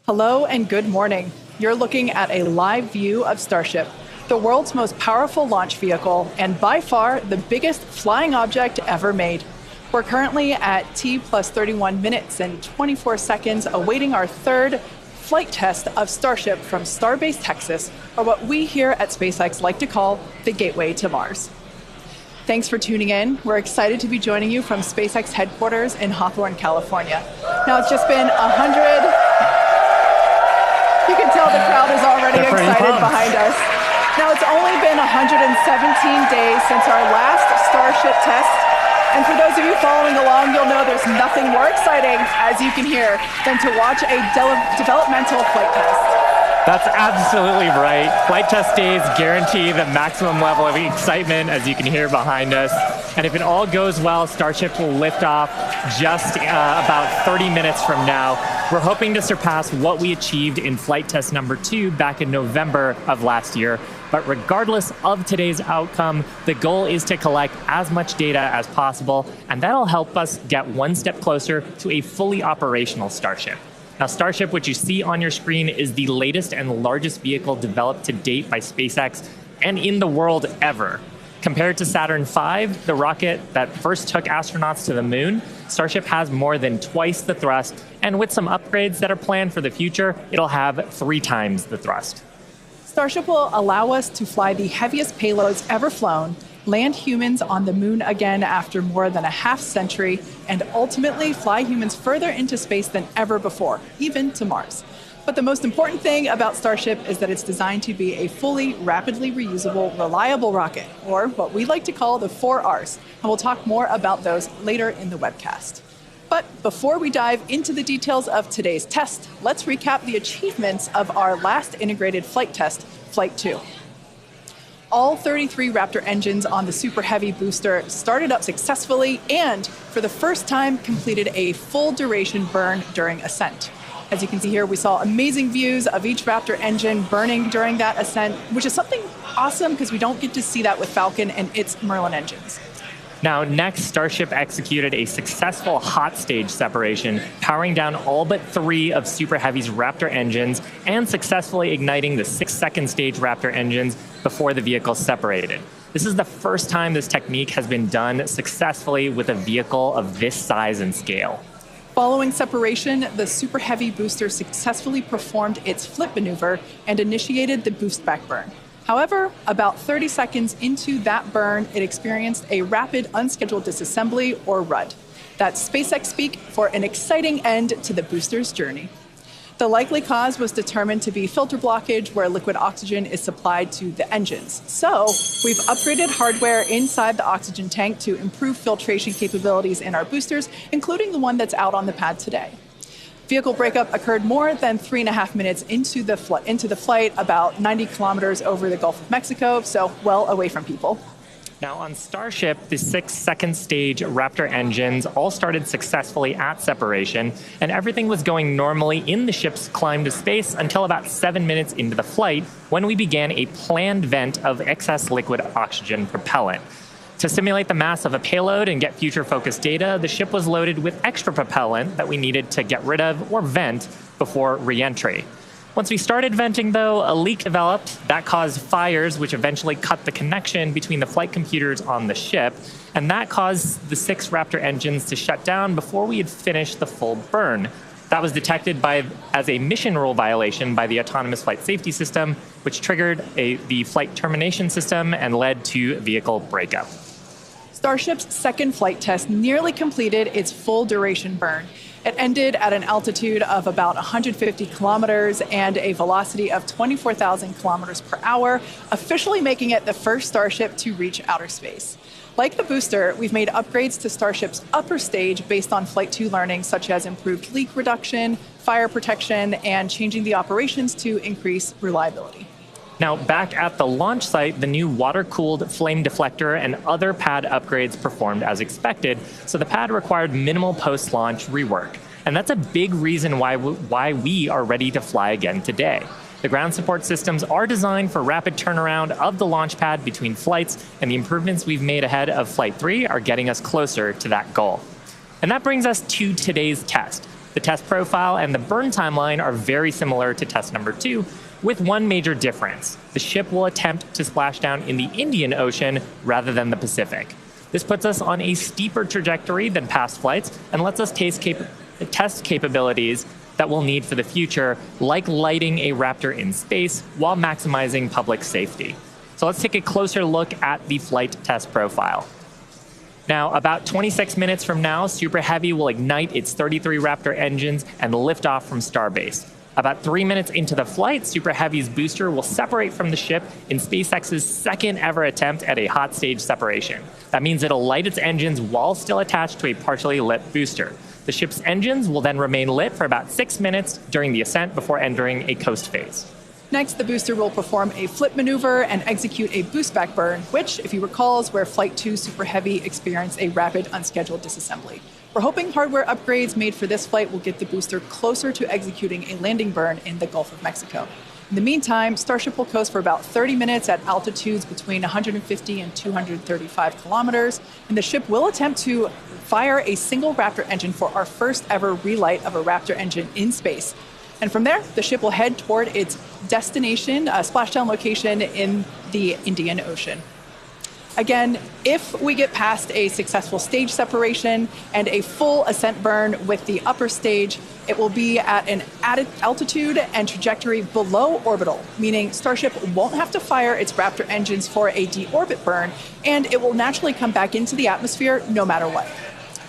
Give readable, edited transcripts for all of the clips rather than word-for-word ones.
Hello and good morning. You're looking at a live view of Starship, the world's most powerful launch vehicle and by far the biggest flying object ever made. We're currently at T plus 31 minutes and 24 seconds awaiting our third flight test of Starship from Starbase Texas, or what we here at SpaceX like to call the Gateway to Mars. Thanks for tuning in. We're excited to be joining you from SpaceX headquarters in Hawthorne, California. Now it's just been 100... You can tell the crowd is already excited behind us. Now, it's only been 117 days since our last Starship test. And for those of you following along, you'll know there's nothing more exciting, as you can hear, than to watch a developmental flight test. That's absolutely right. Flight test days guarantee the maximum level of excitement, as you can hear behind us. And if it all goes well, Starship will lift off just about 30 minutes from now. We're hoping to surpass what we achieved in flight test number 2 back in November of last year. But regardless of today's outcome, the goal is to collect as much data as possible, and that'll help us get one step closer to a fully operational Starship. Now, Starship, which you see on your screen, is the latest and largest vehicle developed to date by SpaceX and in the world ever. Compared to Saturn V, the rocket that first took astronauts to the moon, Starship has more than twice the thrust, and with some upgrades that are planned for the future, it'll have 3 times the thrust. Starship will allow us to fly the heaviest payloads ever flown, land humans on the moon again after more than a half century, and ultimately fly humans further into space than ever before, even to Mars. But the most important thing about Starship is that it's designed to be a fully, rapidly reusable, reliable rocket, or what we like to call the 4 Rs, and we'll talk more about those later in the webcast. But before we dive into the details of today's test, let's recap the achievements of our last integrated flight test, Flight 2. All 33 Raptor engines on the Super Heavy booster started up successfully and, for the first time, completed a full duration burn during ascent. As you can see here, we saw amazing views of each Raptor engine burning during that ascent, which is something awesome because we don't get to see that with Falcon and its Merlin engines. Now, next, Starship executed a successful hot stage separation, powering down all but 3 of Super Heavy's Raptor engines and successfully igniting the 6 second stage Raptor engines before the vehicle separated. This is the first time this technique has been done successfully with a vehicle of this size and scale. Following separation, the Super Heavy booster successfully performed its flip maneuver and initiated the boost back burn. However, about 30 seconds into that burn, it experienced a rapid unscheduled disassembly, or RUD. That's SpaceX speak for an exciting end to the booster's journey. The likely cause was determined to be filter blockage, where liquid oxygen is supplied to the engines. So we've upgraded hardware inside the oxygen tank to improve filtration capabilities in our boosters, including the one that's out on the pad today. Vehicle breakup occurred more than 3.5 minutes into the flight, about 90 kilometers over the Gulf of Mexico, so well away from people. Now, on Starship, the 6 second stage Raptor engines all started successfully at separation, and everything was going normally in the ship's climb to space until about 7 minutes into the flight, when we began a planned vent of excess liquid oxygen propellant. To simulate the mass of a payload and get future-focused data, the ship was loaded with extra propellant that we needed to get rid of or vent before re-entry. Once we started venting, though, a leak developed that caused fires, which eventually cut the connection between the flight computers on the ship, and that caused the 6 Raptor engines to shut down before we had finished the full burn. That was detected as a mission rule violation by the Autonomous Flight Safety System, which triggered the flight termination system and led to vehicle breakup. Starship's second flight test nearly completed its full duration burn. It ended at an altitude of about 150 kilometers and a velocity of 24,000 kilometers per hour, officially making it the first Starship to reach outer space. Like the booster, we've made upgrades to Starship's upper stage based on Flight 2 learning, such as improved leak reduction, fire protection, and changing the operations to increase reliability. Now, back at the launch site, the new water-cooled flame deflector and other pad upgrades performed as expected, so the pad required minimal post-launch rework. And that's a big reason why we are ready to fly again today. The ground support systems are designed for rapid turnaround of the launch pad between flights, and the improvements we've made ahead of Flight 3 are getting us closer to that goal. And that brings us to today's test. The test profile and the burn timeline are very similar to test number 2, with one major difference. The ship will attempt to splash down in the Indian Ocean rather than the Pacific. This puts us on a steeper trajectory than past flights and lets us test capabilities that we'll need for the future, like lighting a Raptor in space while maximizing public safety. So let's take a closer look at the flight test profile. Now, about 26 minutes from now, Super Heavy will ignite its 33 Raptor engines and lift off from Starbase. About 3 minutes into the flight, Super Heavy's booster will separate from the ship in SpaceX's second ever attempt at a hot stage separation. That means it'll light its engines while still attached to a partially lit booster. The ship's engines will then remain lit for about 6 minutes during the ascent before entering a coast phase. Next, the booster will perform a flip maneuver and execute a boost back burn, which, if you recall, is where Flight 2 Super Heavy experienced a rapid unscheduled disassembly. We're hoping hardware upgrades made for this flight will get the booster closer to executing a landing burn in the Gulf of Mexico. In the meantime, Starship will coast for about 30 minutes at altitudes between 150 and 235 kilometers, and the ship will attempt to fire a single Raptor engine for our first ever relight of a Raptor engine in space. And from there, the ship will head toward its destination, splashdown location in the Indian Ocean. Again, if we get past a successful stage separation and a full ascent burn with the upper stage, it will be at an added altitude and trajectory below orbital, meaning Starship won't have to fire its Raptor engines for a deorbit burn, and it will naturally come back into the atmosphere no matter what.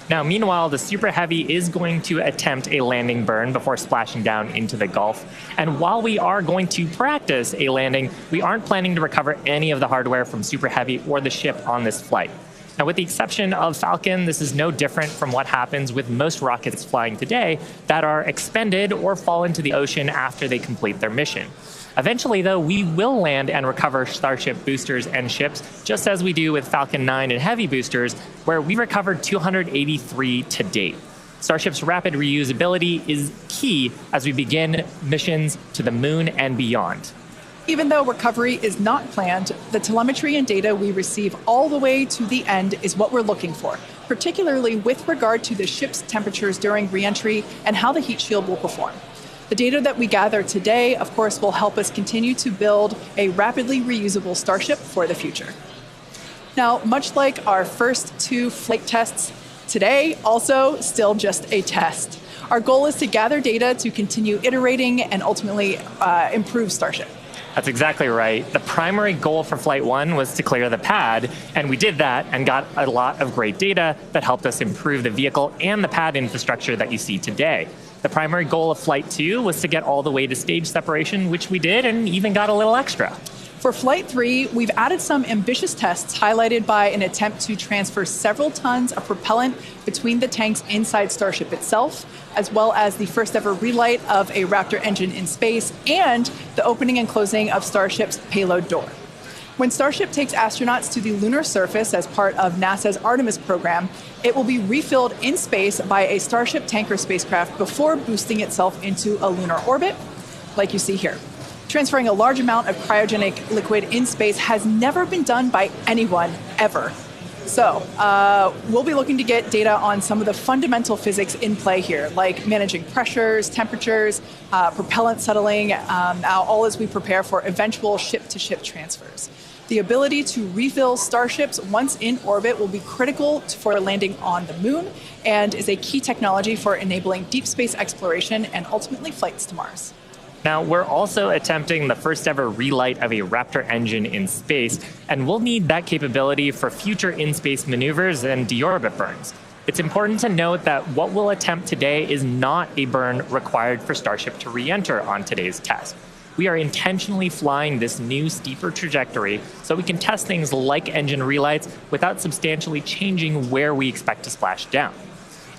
Now, meanwhile, the Super Heavy is going to attempt a landing burn before splashing down into the Gulf. And while we are going to practice a landing, we aren't planning to recover any of the hardware from Super Heavy or the ship on this flight. Now, with the exception of Falcon, this is no different from what happens with most rockets flying today that are expended or fall into the ocean after they complete their mission. Eventually, though, we will land and recover Starship boosters and ships, just as we do with Falcon 9 and Heavy boosters, where we recovered 283 to date. Starship's rapid reusability is key as we begin missions to the moon and beyond. Even though recovery is not planned, the telemetry and data we receive all the way to the end is what we're looking for, particularly with regard to the ship's temperatures during reentry and how the heat shield will perform. The data that we gather today, of course, will help us continue to build a rapidly reusable Starship for the future. Now, much like our first 2 flight tests, today also still just a test. Our goal is to gather data to continue iterating and ultimately improve Starship. That's exactly right. The primary goal for Flight 1 was to clear the pad, and we did that and got a lot of great data that helped us improve the vehicle and the pad infrastructure that you see today. The primary goal of Flight 2 was to get all the way to stage separation, which we did, and even got a little extra. For Flight 3, we've added some ambitious tests highlighted by an attempt to transfer several tons of propellant between the tanks inside Starship itself, as well as the first ever relight of a Raptor engine in space and the opening and closing of Starship's payload door. When Starship takes astronauts to the lunar surface as part of NASA's Artemis program, it will be refilled in space by a Starship tanker spacecraft before boosting itself into a lunar orbit, like you see here. Transferring a large amount of cryogenic liquid in space has never been done by anyone, ever. So we'll be looking to get data on some of the fundamental physics in play here, like managing pressures, temperatures, propellant settling, all as we prepare for eventual ship-to-ship transfers. The ability to refill Starships once in orbit will be critical for landing on the moon and is a key technology for enabling deep space exploration and ultimately flights to Mars. Now, we're also attempting the first ever relight of a Raptor engine in space, and we'll need that capability for future in-space maneuvers and deorbit burns. It's important to note that what we'll attempt today is not a burn required for Starship to re-enter on today's test. We are intentionally flying this new steeper trajectory so we can test things like engine relights without substantially changing where we expect to splash down.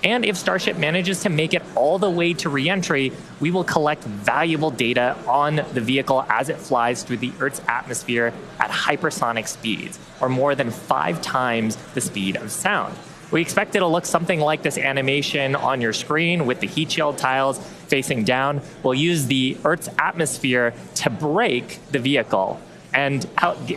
And if Starship manages to make it all the way to re-entry, we will collect valuable data on the vehicle as it flies through the Earth's atmosphere at hypersonic speeds, or more than 5 times the speed of sound. We expect it'll look something like this animation on your screen with the heat shield tiles facing down. We'll use the Earth's atmosphere to brake the vehicle and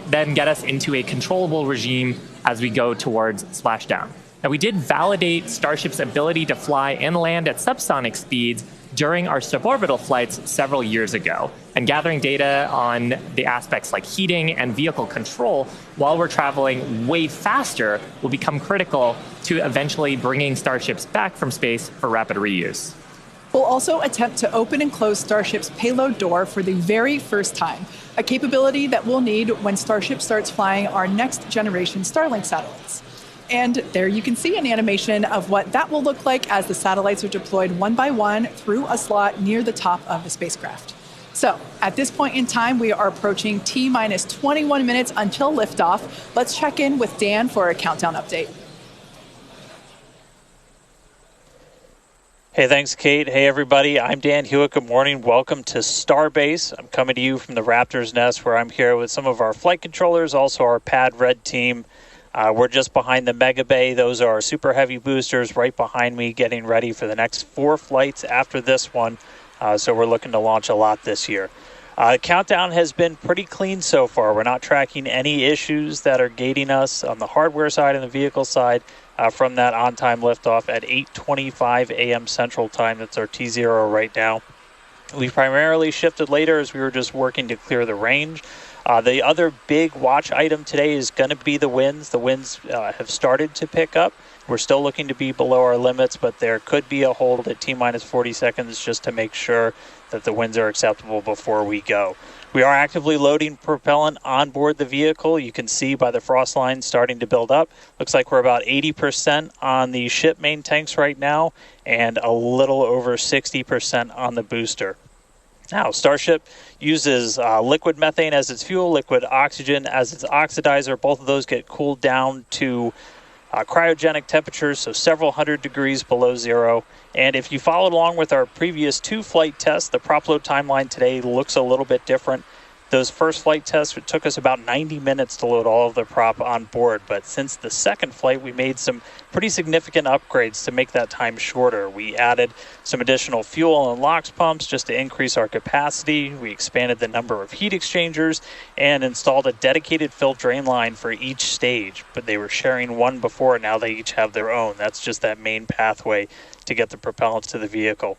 then get us into a controllable regime as we go towards splashdown. Now, we did validate Starship's ability to fly and land at subsonic speeds during our suborbital flights several years ago. And gathering data on the aspects like heating and vehicle control while we're traveling way faster will become critical to eventually bringing Starships back from space for rapid reuse. We'll also attempt to open and close Starship's payload door for the very first time, a capability that we'll need when Starship starts flying our next generation Starlink satellites. And there you can see an animation of what that will look like as the satellites are deployed one by one through a slot near the top of the spacecraft. So at this point in time, we are approaching T-minus 21 minutes until liftoff. Let's check in with Dan for a countdown update. Hey, thanks, Kate. Hey, everybody. I'm Dan Hewitt. Good morning. Welcome to Starbase. I'm coming to you from the Raptor's Nest, where I'm here with some of our flight controllers, also our Pad Red team. We're just behind the Mega Bay. Those are our Super Heavy boosters right behind me, getting ready for the next 4 flights after this one. So we're looking to launch a lot this year. Countdown has been pretty clean so far. We're not tracking any issues that are gating us on the hardware side and the vehicle side from that on-time liftoff at 8:25 a.m. Central Time. That's our T0 right now. We primarily shifted later as we were just working to clear the range. The other big watch item today is going to be the winds. The winds have started to pick up. We're still looking to be below our limits, but there could be a hold at T-minus 40 seconds just to make sure that the winds are acceptable before we go. We are actively loading propellant on board the vehicle. You can see by the frost lines starting to build up. Looks like we're about 80% on the ship main tanks right now and a little over 60% on the booster. Now, Starship uses liquid methane as its fuel, liquid oxygen as its oxidizer. Both of those get cooled down to cryogenic temperatures, so several hundred degrees below zero. And if you followed along with our previous 2 flight tests, the prop load timeline today looks a little bit different. Those first flight tests, it took us about 90 minutes to load all of the prop on board. But since the second flight, we made some pretty significant upgrades to make that time shorter. We added some additional fuel and LOX pumps just to increase our capacity. We expanded the number of heat exchangers and installed a dedicated fill drain line for each stage. But they were sharing one before, now they each have their own. That's just that main pathway to get the propellants to the vehicle.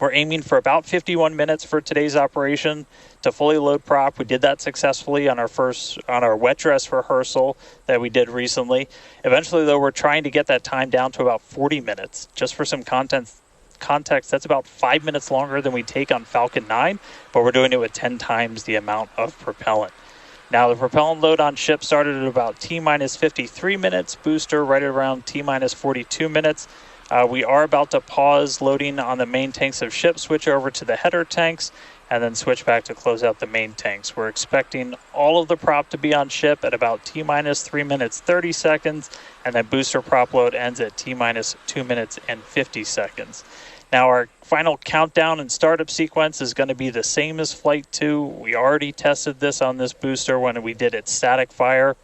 We're aiming for about 51 minutes for today's operation to fully load prop. We did that successfully on our wet dress rehearsal that we did recently. Eventually, though, we're trying to get that time down to about 40 minutes. Just for some context, that's about 5 minutes longer than we take on Falcon 9, but we're doing it with 10 times the amount of propellant. Now, the propellant load on ship started at about T-minus 53 minutes, booster right around T-minus 42 minutes. We are about to pause loading on the main tanks of ship, switch over to the header tanks, and then switch back to close out the main tanks. We're expecting all of the prop to be on ship at about T-minus 3 minutes 30 seconds, and then booster prop load ends at T-minus 2 minutes and 50 seconds. Now, our final countdown and startup sequence is going to be the same as Flight 2. We already tested this on this booster when we did its static fire.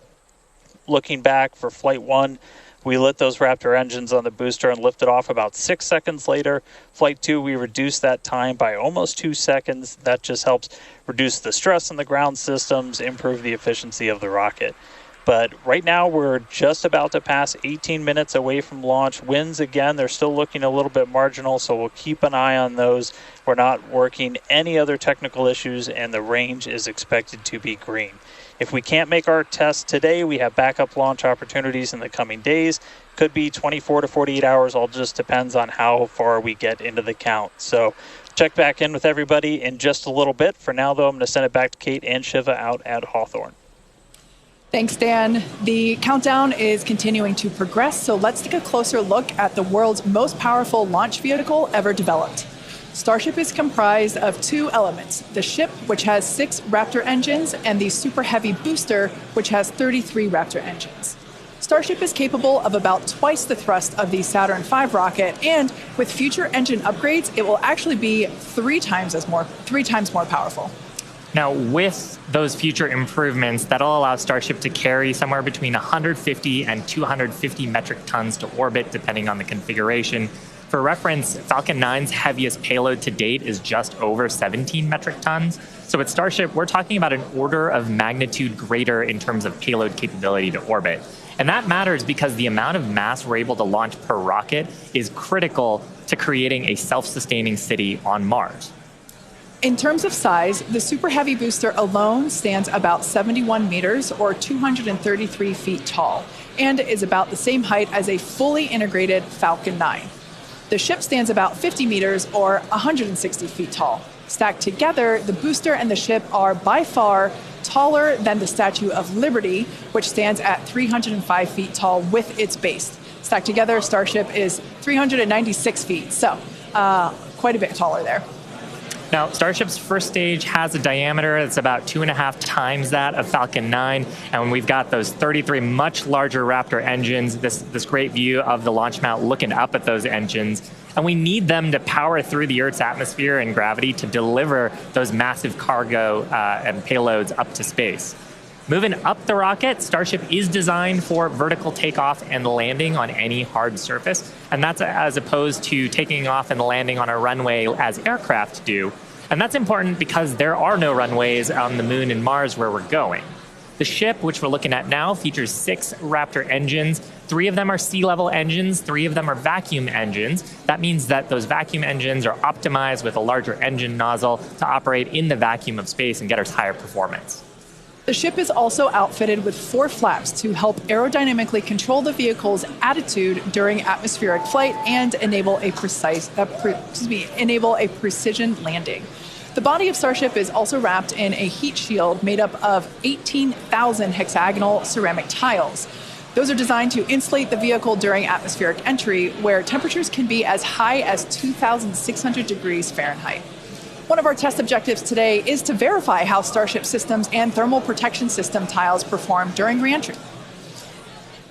Looking back for Flight 1, we lit those Raptor engines on the booster and lifted off about 6 seconds later. Flight 2, we reduced that time by almost 2 seconds. That just helps reduce the stress on the ground systems, improve the efficiency of the rocket. But right now, we're just about to pass 18 minutes away from launch. Winds, again, they're still looking a little bit marginal, so we'll keep an eye on those. We're not working any other technical issues, and the range is expected to be green. If we can't make our test today, we have backup launch opportunities in the coming days. Could be 24 to 48 hours. All just depends on how far we get into the count. So check back in with everybody in just a little bit. For now, though, I'm going to send it back to Kate and Shiva out at Hawthorne. Thanks, Dan. The countdown is continuing to progress, so let's take a closer look at the world's most powerful launch vehicle ever developed. Starship is comprised of 2 elements, the ship, which has 6 Raptor engines, and the Super Heavy booster, which has 33 Raptor engines. Starship is capable of about twice the thrust of the Saturn V rocket, and with future engine upgrades, it will actually be 3 times more powerful. Now, with those future improvements, that'll allow Starship to carry somewhere between 150 and 250 metric tons to orbit, depending on the configuration. For reference, Falcon 9's heaviest payload to date is just over 17 metric tons. So with Starship, we're talking about an order of magnitude greater in terms of payload capability to orbit. And that matters because the amount of mass we're able to launch per rocket is critical to creating a self-sustaining city on Mars. In terms of size, the Super Heavy booster alone stands about 71 meters or 233 feet tall and is about the same height as a fully integrated Falcon 9. The ship stands about 50 meters or 160 feet tall. Stacked together, the booster and the ship are by far taller than the Statue of Liberty, which stands at 305 feet tall with its base. Stacked together, Starship is 396 feet, so quite a bit taller there. Now, Starship's first stage has a diameter that's about 2.5 times that of Falcon 9, and we've got those 33 much larger Raptor engines, this great view of the launch mount looking up at those engines, and we need them to power through the Earth's atmosphere and gravity to deliver those massive cargo and payloads up to space. Moving up the rocket, Starship is designed for vertical takeoff and landing on any hard surface, and that's as opposed to taking off and landing on a runway as aircraft do. And that's important because there are no runways on the Moon and Mars where we're going. The ship, which we're looking at now, features 6 Raptor engines. 3 of them are sea-level engines, 3 of them are vacuum engines. That means that those vacuum engines are optimized with a larger engine nozzle to operate in the vacuum of space and get us higher performance. The ship is also outfitted with 4 flaps to help aerodynamically control the vehicle's attitude during atmospheric flight and enable a precision landing. The body of Starship is also wrapped in a heat shield made up of 18,000 hexagonal ceramic tiles. Those are designed to insulate the vehicle during atmospheric entry, where temperatures can be as high as 2,600 degrees Fahrenheit. One of our test objectives today is to verify how Starship systems and thermal protection system tiles perform during reentry.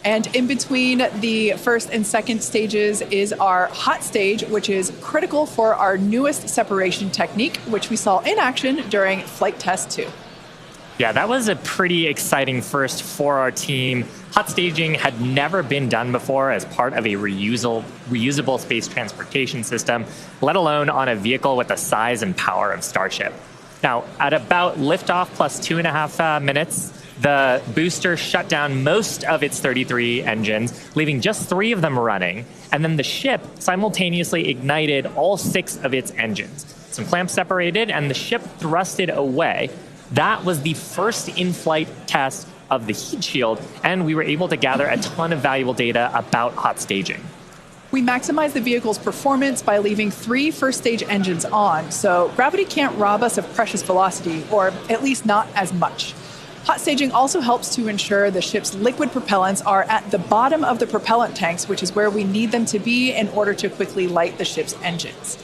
And in between the first and second stages is our hot stage, which is critical for our newest separation technique, which we saw in action during flight test 2. Yeah, that was a pretty exciting first for our team. Hot staging had never been done before as part of a reusable space transportation system, let alone on a vehicle with the size and power of Starship. Now, at about liftoff plus 2.5 minutes, the booster shut down most of its 33 engines, leaving just 3 of them running, and then the ship simultaneously ignited all 6 of its engines. Some clamps separated, and the ship thrusted away. That was the first in-flight test of the heat shield, and we were able to gather a ton of valuable data about hot staging. We maximize the vehicle's performance by leaving 3 first-stage engines on, so gravity can't rob us of precious velocity, or at least not as much. Hot staging also helps to ensure the ship's liquid propellants are at the bottom of the propellant tanks, which is where we need them to be in order to quickly light the ship's engines.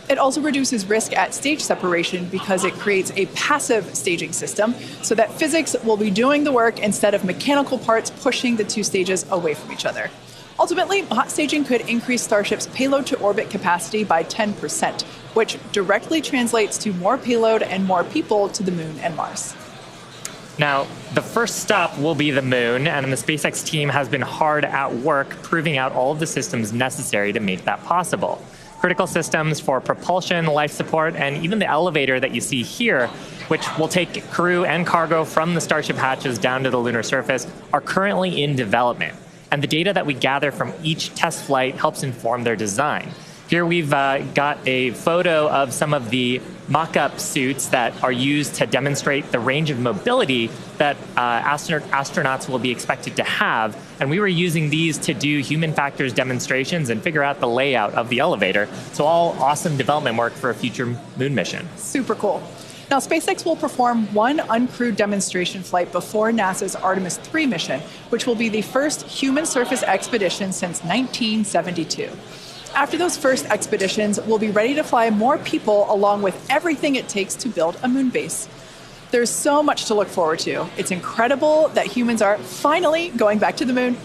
It also reduces risk at stage separation because it creates a passive staging system so that physics will be doing the work instead of mechanical parts pushing the 2 stages away from each other. Ultimately, hot staging could increase Starship's payload to orbit capacity by 10%, which directly translates to more payload and more people to the Moon and Mars. Now, the first stop will be the Moon, and the SpaceX team has been hard at work proving out all of the systems necessary to make that possible. Critical systems for propulsion, life support, and even the elevator that you see here, which will take crew and cargo from the Starship hatches down to the lunar surface, are currently in development. And the data that we gather from each test flight helps inform their design. Here we've got a photo of some of the mock-up suits that are used to demonstrate the range of mobility that astronauts will be expected to have. And we were using these to do human factors demonstrations and figure out the layout of the elevator. So all awesome development work for a future moon mission. Super cool. Now, SpaceX will perform one uncrewed demonstration flight before NASA's Artemis 3 mission, which will be the first human surface expedition since 1972. After those first expeditions, we'll be ready to fly more people along with everything it takes to build a moon base. There's so much to look forward to. It's incredible that humans are finally going back to the moon.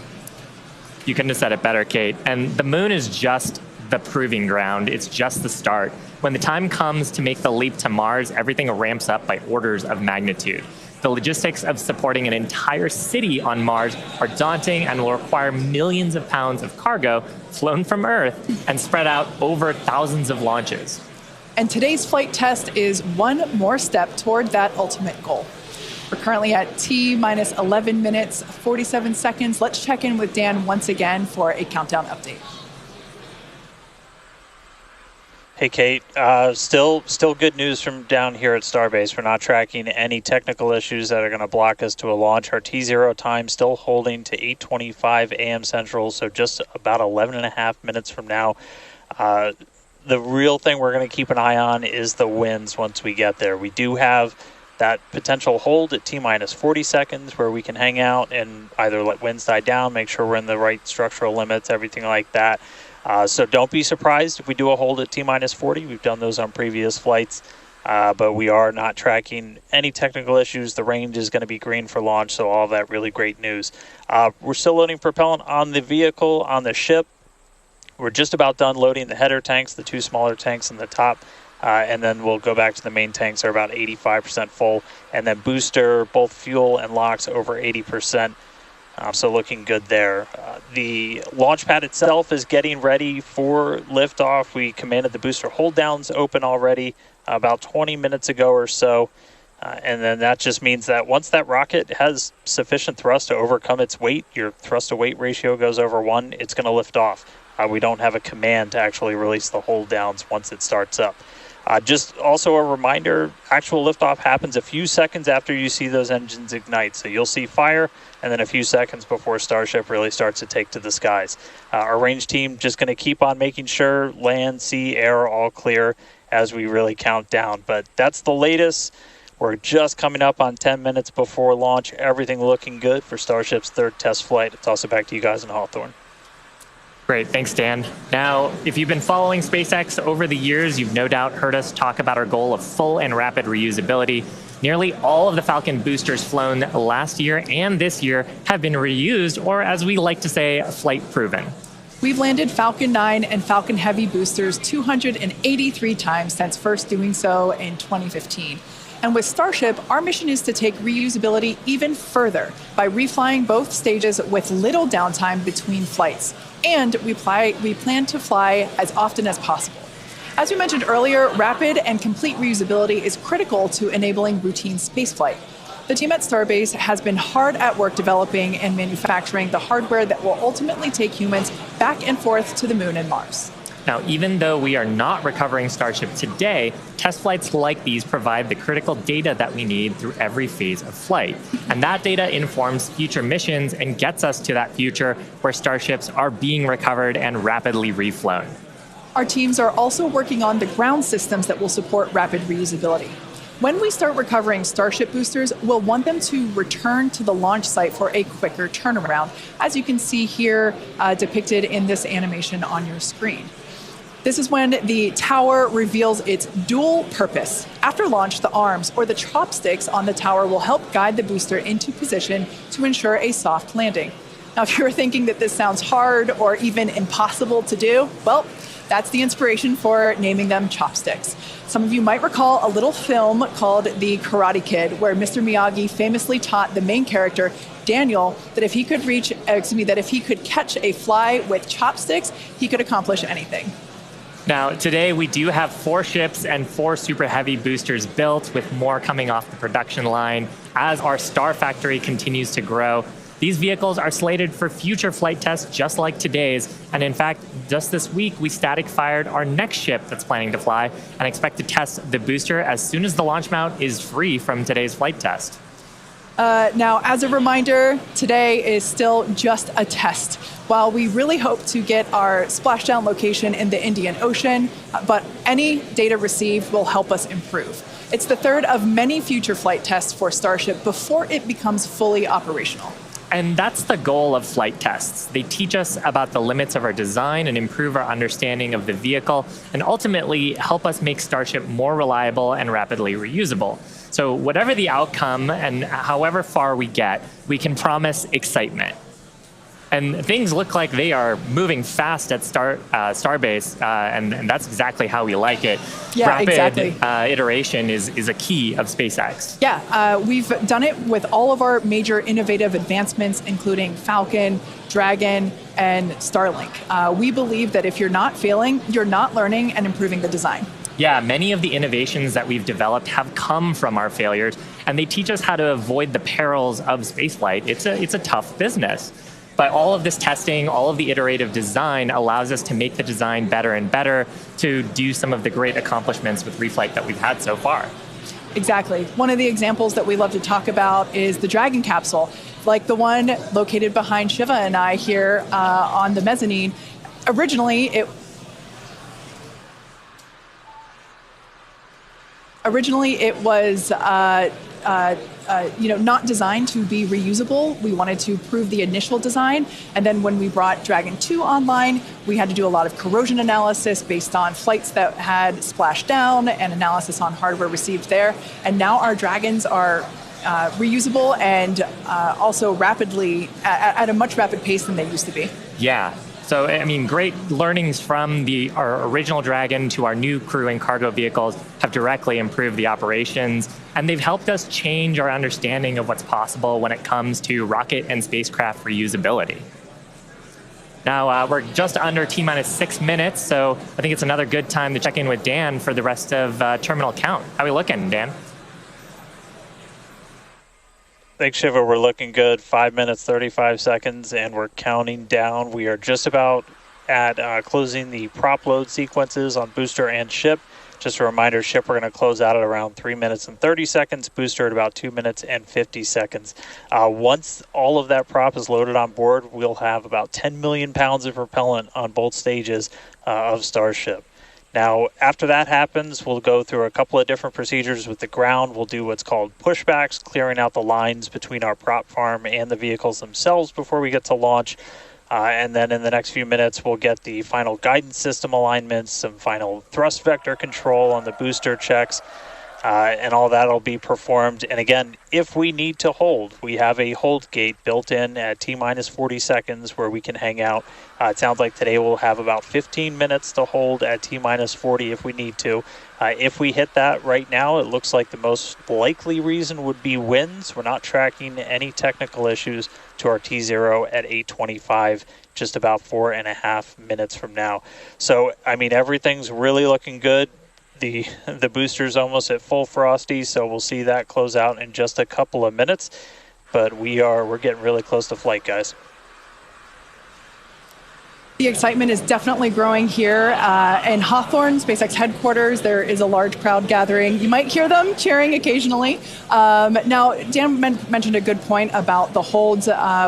You couldn't have said it better, Kate. And the moon is just the proving ground. It's just the start. When the time comes to make the leap to Mars, everything ramps up by orders of magnitude. The logistics of supporting an entire city on Mars are daunting and will require millions of pounds of cargo flown from Earth and spread out over thousands of launches. And today's flight test is one more step toward that ultimate goal. We're currently at T minus 11 minutes, 47 seconds. Let's check in with Dan once again for a countdown update. Hey, Kate. Still good news from down here at Starbase. We're not tracking any technical issues that are going to block us to a launch. Our T0 time still holding to 8:25 a.m. Central, so just about 11 and a half minutes from now. The real thing we're going to keep an eye on is the winds once we get there. We do have that potential hold at T minus 40 seconds where we can hang out and either let winds die down, make sure we're in the right structural limits, everything like that. So don't be surprised if we do a hold at T minus 40. We've done those on previous flights, but we are not tracking any technical issues. The range is going to be green for launch, so all that really great news. We're still loading propellant on the vehicle, on the ship. We're just about done loading the header tanks, the two smaller tanks in the top, and then we'll go back to the main tanks. They're about 85% full, and then booster, both fuel and LOX over 80%. So looking good there. The launch pad itself is getting ready for liftoff. We commanded the booster hold downs open already about 20 minutes ago or so. And then that just means that once that rocket has sufficient thrust to overcome its weight, your thrust to weight ratio goes over 1, it's going to lift off. We don't have a command to actually release the hold downs once it starts up. Just also a reminder, actual liftoff happens a few seconds after you see those engines ignite. So you'll see fire, and then a few seconds before Starship really starts to take to the skies. Our range team just going to keep on making sure land, sea, air are all clear as we really count down. But that's the latest. We're just coming up on 10 minutes before launch. Everything looking good for Starship's third test flight. It's also back to you guys in Hawthorne. Great, thanks, Dan. Now, if you've been following SpaceX over the years, you've no doubt heard us talk about our goal of full and rapid reusability. Nearly all of the Falcon boosters flown last year and this year have been reused, or as we like to say, flight proven. We've landed Falcon 9 and Falcon Heavy boosters 283 times since first doing so in 2015. And with Starship, our mission is to take reusability even further by reflying both stages with little downtime between flights. And we plan to fly as often as possible. As we mentioned earlier, rapid and complete reusability is critical to enabling routine spaceflight. The team at Starbase has been hard at work developing and manufacturing the hardware that will ultimately take humans back and forth to the moon and Mars. Now, even though we are not recovering Starship today, test flights like these provide the critical data that we need through every phase of flight. And that data informs future missions and gets us to that future where Starships are being recovered and rapidly reflown. Our teams are also working on the ground systems that will support rapid reusability. When we start recovering Starship boosters, we'll want them to return to the launch site for a quicker turnaround, as you can see here depicted in this animation on your screen. This is when the tower reveals its dual purpose. After launch, the arms or the chopsticks on the tower will help guide the booster into position to ensure a soft landing. Now, if you're thinking that this sounds hard or even impossible to do, well, that's the inspiration for naming them chopsticks. Some of you might recall a little film called The Karate Kid, where Mr. Miyagi famously taught the main character, Daniel, that if he could catch a fly with chopsticks, he could accomplish anything. Now, today we do have 4 ships and 4 Super Heavy boosters built, with more coming off the production line as our Star Factory continues to grow. These vehicles are slated for future flight tests just like today's, and in fact, just this week we static fired our next ship that's planning to fly and expect to test the booster as soon as the launch mount is free from today's flight test. Now, as a reminder, today is still just a test. While we really hope to get our splashdown location in the Indian Ocean, but any data received will help us improve. It's the third of many future flight tests for Starship before it becomes fully operational. And that's the goal of flight tests. They teach us about the limits of our design and improve our understanding of the vehicle, and ultimately help us make Starship more reliable and rapidly reusable. So whatever the outcome and however far we get, we can promise excitement. And things look like they are moving fast at Starbase, and that's exactly how we like it. Yeah, Rapid exactly. Iteration is a key of SpaceX. Yeah, we've done it with all of our major innovative advancements, including Falcon, Dragon, and Starlink. We believe that if you're not failing, you're not learning and improving the design. Yeah, many of the innovations that we've developed have come from our failures, and they teach us how to avoid the perils of spaceflight. It's a tough business. But all of this testing, all of the iterative design allows us to make the design better and better to do some of the great accomplishments with reflight that we've had so far. Exactly. One of the examples that we love to talk about is the Dragon capsule, like the one located behind Shiva and I here on the mezzanine. Originally, it was not designed to be reusable. We wanted to prove the initial design, and then when we brought Dragon 2 online, we had to do a lot of corrosion analysis based on flights that had splashed down and analysis on hardware received there. And now our Dragons are reusable and also rapidly at a much rapid pace than they used to be. Yeah. So, I mean, great learnings from our original Dragon to our new crew and cargo vehicles have directly improved the operations, and they've helped us change our understanding of what's possible when it comes to rocket and spacecraft reusability. Now, we're just under T-minus 6 minutes, so I think it's another good time to check in with Dan for the rest of terminal count. How are we looking, Dan? Thanks, Shiva. We're looking good. 5 minutes, 35 seconds, and we're counting down. We are just about at closing the prop load sequences on booster and ship. Just a reminder, ship we're going to close out at around 3 minutes and 30 seconds, booster at about 2 minutes and 50 seconds. Once all of that prop is loaded on board, we'll have about 10 million pounds of propellant on both stages of Starship. Now, after that happens, we'll go through a couple of different procedures with the ground. We'll do what's called pushbacks, clearing out the lines between our prop farm and the vehicles themselves before we get to launch. And then in the next few minutes, we'll get the final guidance system alignments, some final thrust vector control on the booster checks, and all that will be performed. And again, if we need to hold, we have a hold gate built in at T-minus 40 seconds where we can hang out. It sounds like today we'll have about 15 minutes to hold at T-minus 40 if we need to. If we hit that right now, it looks like the most likely reason would be winds. We're not tracking any technical issues to our T0 at 8:25, just about 4.5 minutes from now. So, I mean, everything's really looking good. The booster's almost at full frosty, so we'll see that close out in just a couple of minutes. But we're getting really close to flight, guys. The excitement is definitely growing here in Hawthorne, SpaceX headquarters. There is a large crowd gathering. You might hear them cheering occasionally. Now, Dan mentioned a good point about the holds.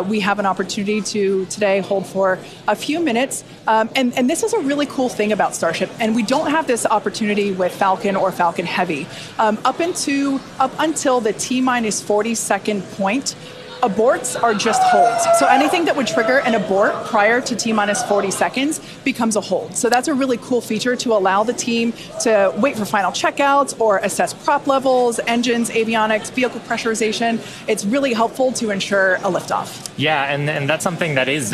We have an opportunity to today hold for a few minutes. And this is a really cool thing about Starship. And we don't have this opportunity with Falcon or Falcon Heavy. Up until the T-minus 40 second point, aborts are just holds. So anything that would trigger an abort prior to T-minus 40 seconds becomes a hold. So that's a really cool feature to allow the team to wait for final checkouts or assess prop levels, engines, avionics, vehicle pressurization. It's really helpful to ensure a liftoff. Yeah, and that's something that is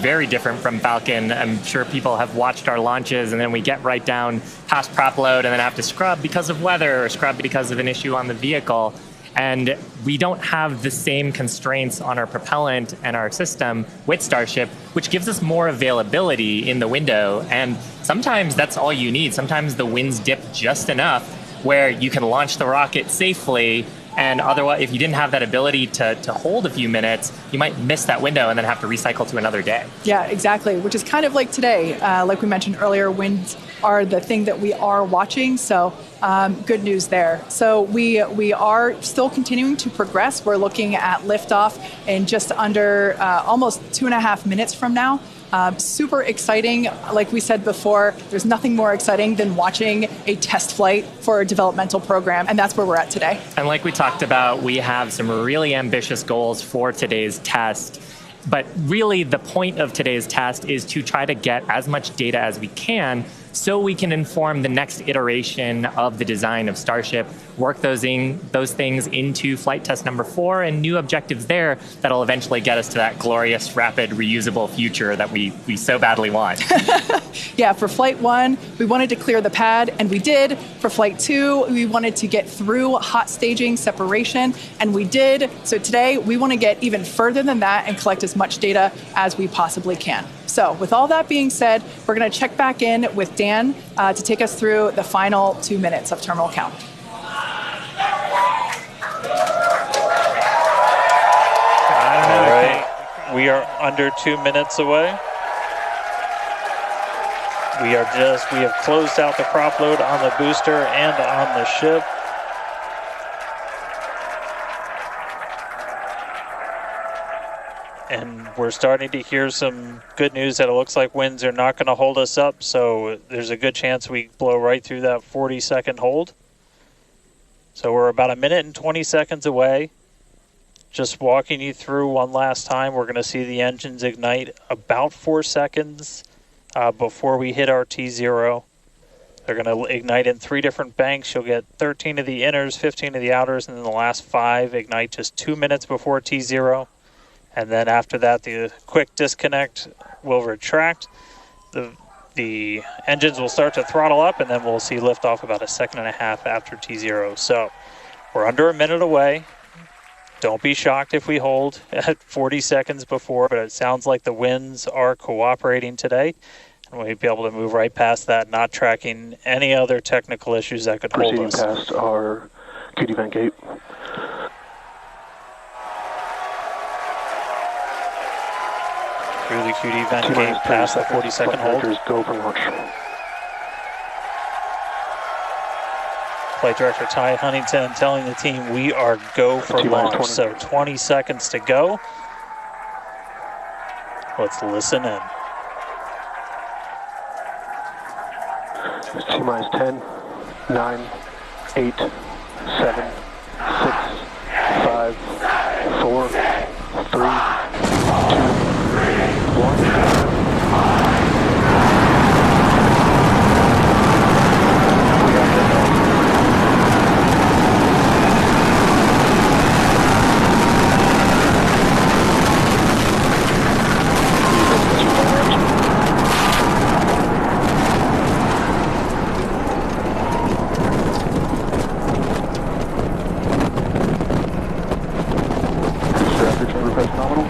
very different from Falcon. I'm sure people have watched our launches, and then we get right down past prop load and then have to scrub because of weather or scrub because of an issue on the vehicle. And we don't have the same constraints on our propellant and our system with Starship, which gives us more availability in the window. And sometimes that's all you need. Sometimes the winds dip just enough where you can launch the rocket safely. And otherwise, if you didn't have that ability to hold a few minutes, you might miss that window and then have to recycle to another day. Yeah, exactly, which is kind of like today. Like we mentioned earlier, winds are the thing that we are watching, so good news there. So we are still continuing to progress. We're looking at liftoff in just under almost 2.5 minutes from now. Super exciting. Like we said before, there's nothing more exciting than watching a test flight for a developmental program, and that's where we're at today. And like we talked about, we have some really ambitious goals for today's test. But really, the point of today's test is to try to get as much data as we can so we can inform the next iteration of the design of Starship, work those things into flight test number 4 and new objectives there that'll eventually get us to that glorious, rapid, reusable future that we so badly want. Yeah, for flight 1, we wanted to clear the pad, and we did. For flight 2, we wanted to get through hot staging separation, and we did. So today, we want to get even further than that and collect as much data as we possibly can. So with all that being said, we're going to check back in with Dan to take us through the final 2 minutes of terminal count. We are under 2 minutes away. We have closed out the prop load on the booster and on the ship. And we're starting to hear some good news that it looks like winds are not going to hold us up, so there's a good chance we blow right through that 40-second hold. So we're about 1 minute and 20 seconds away. Just walking you through one last time, we're going to see the engines ignite about 4 seconds before we hit our T0. They're going to ignite in 3 different banks. You'll get 13 of the inners, 15 of the outers, and then the last 5 ignite just 2 minutes before T0. And then after that, the quick disconnect will retract. The engines will start to throttle up, and then we'll see liftoff about 1.5 seconds after T0. So we're under 1 minute away. Don't be shocked if we hold at 40 seconds before, but it sounds like the winds are cooperating today. And we'll be able to move right past that, not tracking any other technical issues that could hold us. Proceeding past our QD vent gate. Through the QD vent gate, past that 40-second hold. Go for launch. Flight Director Ty Huntington telling the team we are go for launch. So 20 seconds to go. Let's listen in. It's T-minus 10, 9, 8, 7, 6, 5, 4, 3, 2, 1. Nominal.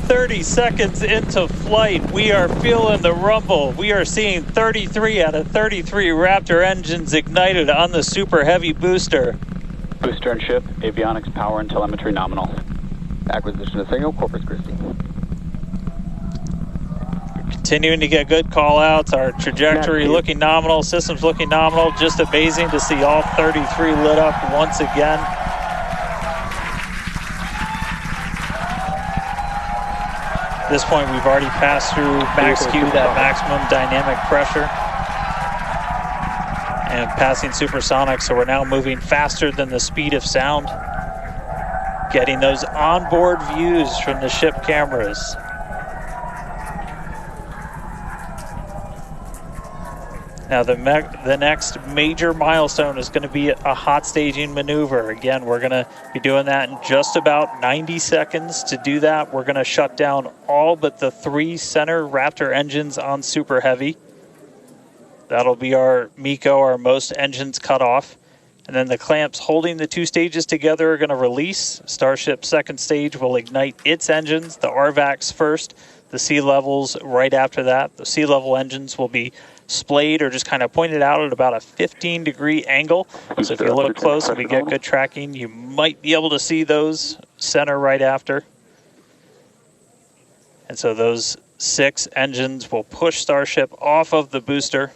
30 seconds into flight, we are feeling the rumble. We are seeing 33 out of 33 Raptor engines ignited on the Super Heavy booster. Booster and ship, avionics, power, and telemetry nominal. Acquisition of signal, Corpus Christi. Continuing to get good call outs. Our trajectory looking nominal, systems looking nominal. Just amazing to see all 33 lit up once again. At this point, we've already passed through max Q, that maximum dynamic pressure, and passing supersonic, so we're now moving faster than the speed of sound, getting those onboard views from the ship cameras. Now the next major milestone is going to be a hot staging maneuver. Again, we're going to be doing that in just about 90 seconds. To do that, we're going to shut down all but the 3 center Raptor engines on Super Heavy. That'll be our MECO, our most engines cut off. And then the clamps holding the 2 stages together are going to release. Starship's second stage will ignite its engines, the RVACs first, the sea levels right after that. The sea level engines will be splayed or just kind of pointed out at about a 15-degree angle. So if you look close and we get good tracking, you might be able to see those center right after. And so those 6 engines will push Starship off of the booster.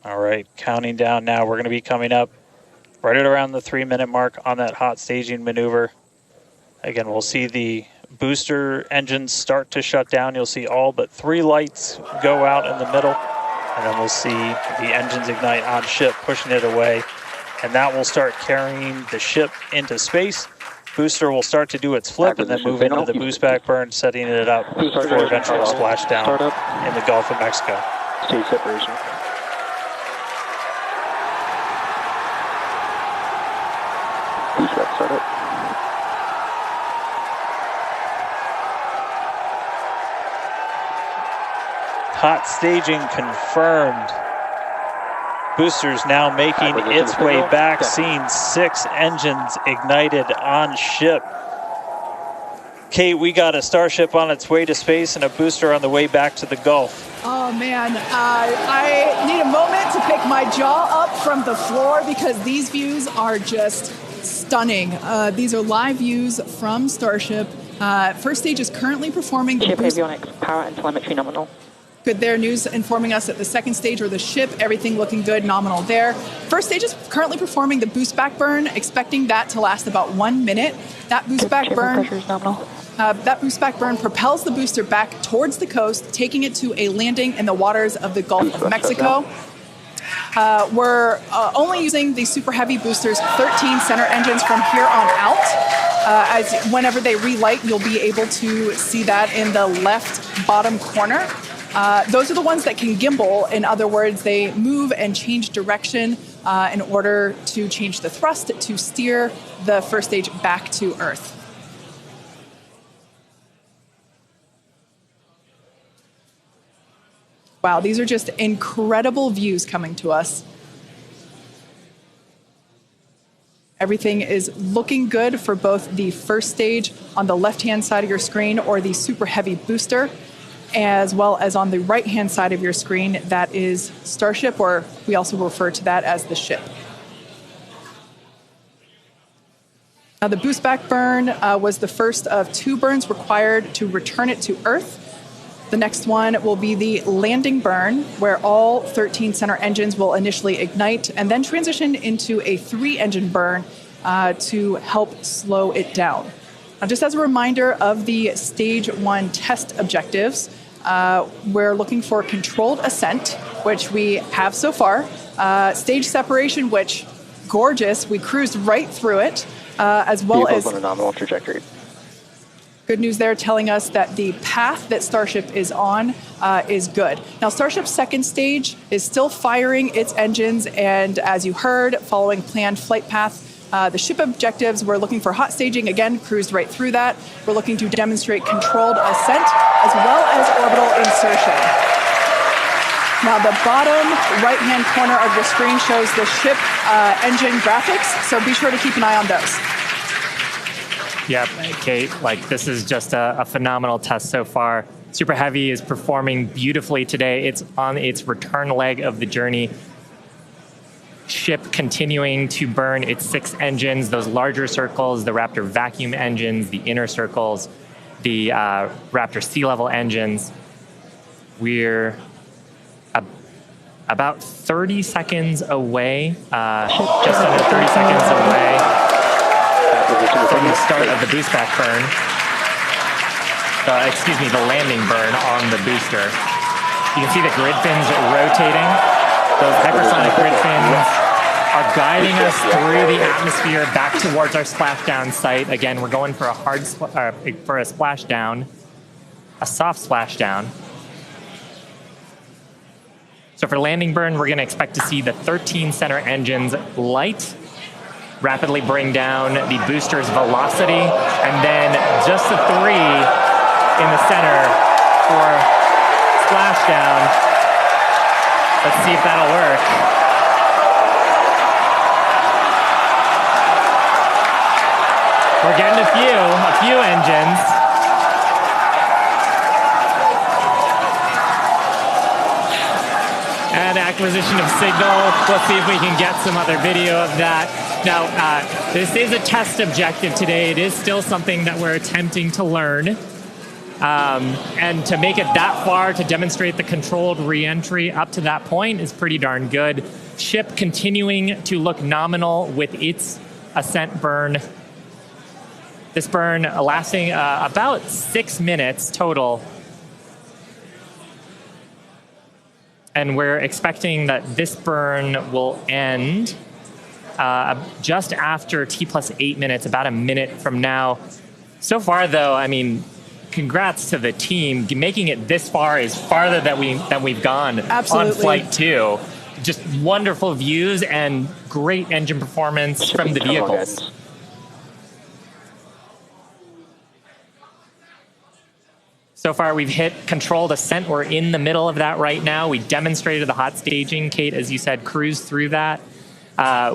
All right, counting down now. We're going to be coming up right at around the 3-minute mark on that hot staging maneuver. Again, we'll see the booster engines start to shut down. You'll see all but 3 lights go out in the middle. And then we'll see the engines ignite on ship, pushing it away. And that will start carrying the ship into space. Booster will start to do its flip and then move into the boost back burn, setting it up for eventual splashdown in the Gulf of Mexico. Stage separation. Boost back startup. Hot staging confirmed. Boosters now making its way back, seeing 6 engines ignited on ship. Kate, we got a Starship on its way to space and a booster on the way back to the Gulf. Oh man, I need a moment to pick my jaw up from the floor because these views are just stunning. These are live views from Starship. First stage is currently performing the Ship boost. avionics, power and telemetry nominal. Good there, news informing us that the second stage or the ship, everything looking good, nominal there. First stage is currently performing the boost back burn, expecting that to last about 1 minute. That boost back burn. Pressure is nominal. That boost back burn propels the booster back towards the coast, taking it to a landing in the waters of the Gulf of Mexico. We're only using the Super Heavy booster's 13 center engines from here on out. As whenever they relight, you'll be able to see that in the left bottom corner. Those are the ones that can gimbal. In other words, they move and change direction in order to change the thrust to steer the first stage back to Earth. Wow, these are just incredible views coming to us. Everything is looking good for both the first stage on the left-hand side of your screen or the Super Heavy booster, as well as on the right-hand side of your screen, that is Starship, or we also refer to that as the ship. Now, the boost back burn was the first of 2 burns required to return it to Earth. The next one will be the landing burn, where all 13 center engines will initially ignite and then transition into a 3-engine burn to help slow it down. Now, just as a reminder of the stage 1 test objectives, we're looking for controlled ascent, which we have so far. Stage separation, which gorgeous, we cruised right through it, as well as on a nominal trajectory. Good news there telling us that the path that Starship is on is good. Now, Starship's second stage is still firing its engines, and as you heard, following planned flight path, the ship objectives, we're looking for hot staging, again, cruised right through that. We're looking to demonstrate controlled ascent as well as orbital insertion. Now, the bottom right-hand corner of the screen shows the ship engine graphics, so be sure to keep an eye on those. Yep, Kate, this is just a phenomenal test so far. Super Heavy is performing beautifully today. It's on its return leg of the journey. Ship continuing to burn its 6 engines, those larger circles, the Raptor vacuum engines, the inner circles, the Raptor sea level engines. We're about 30 seconds away, just under 30 seconds away from the start of the boost back burn. The landing burn on the booster. You can see the grid fins rotating. Those hypersonic grid fins are guiding us through the atmosphere back towards our splashdown site. Again, we're going for a splashdown, a soft splashdown. So for landing burn, we're going to expect to see the 13 center engines light, rapidly bring down the booster's velocity, and then just the 3 in the center for splashdown. Let's see if that'll work. We're getting a few engines. And acquisition of signal. Let's see if we can get some other video of that. Now, this is a test objective today. It is still something that we're attempting to learn. And to make it that far, to demonstrate the controlled re-entry up to that point is pretty darn good. Ship continuing to look nominal with its ascent burn. This burn lasting about 6 minutes total. And we're expecting that this burn will end just after T+8 minutes, about a minute from now. So far, though, I mean, congrats to the team. Making it this far is farther than we've gone. Absolutely. On Flight 2. Just wonderful views and great engine performance from the vehicles. So far, we've hit controlled ascent. We're in the middle of that right now. We demonstrated the hot staging. Kate, as you said, cruised through that.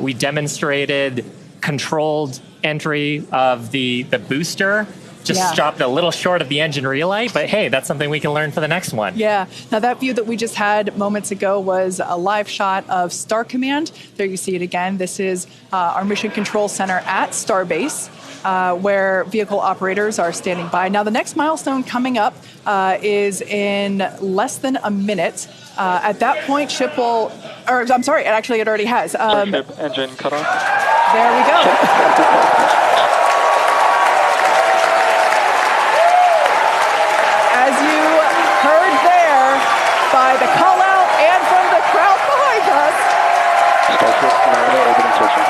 We demonstrated controlled entry of the booster. Just stopped a little short of the engine relight, but hey, that's something we can learn for the next one. Yeah. Now, that view that we just had moments ago was a live shot of Star Command. There you see it again. This is our Mission Control Center at Starbase, where vehicle operators are standing by. Now, the next milestone coming up is in less than a minute. At that point, ship will, or I'm sorry, actually it already has. Starship engine cut off. There we go. As you heard there by the call out and from the crowd behind us, Starship nominal orbit insertion.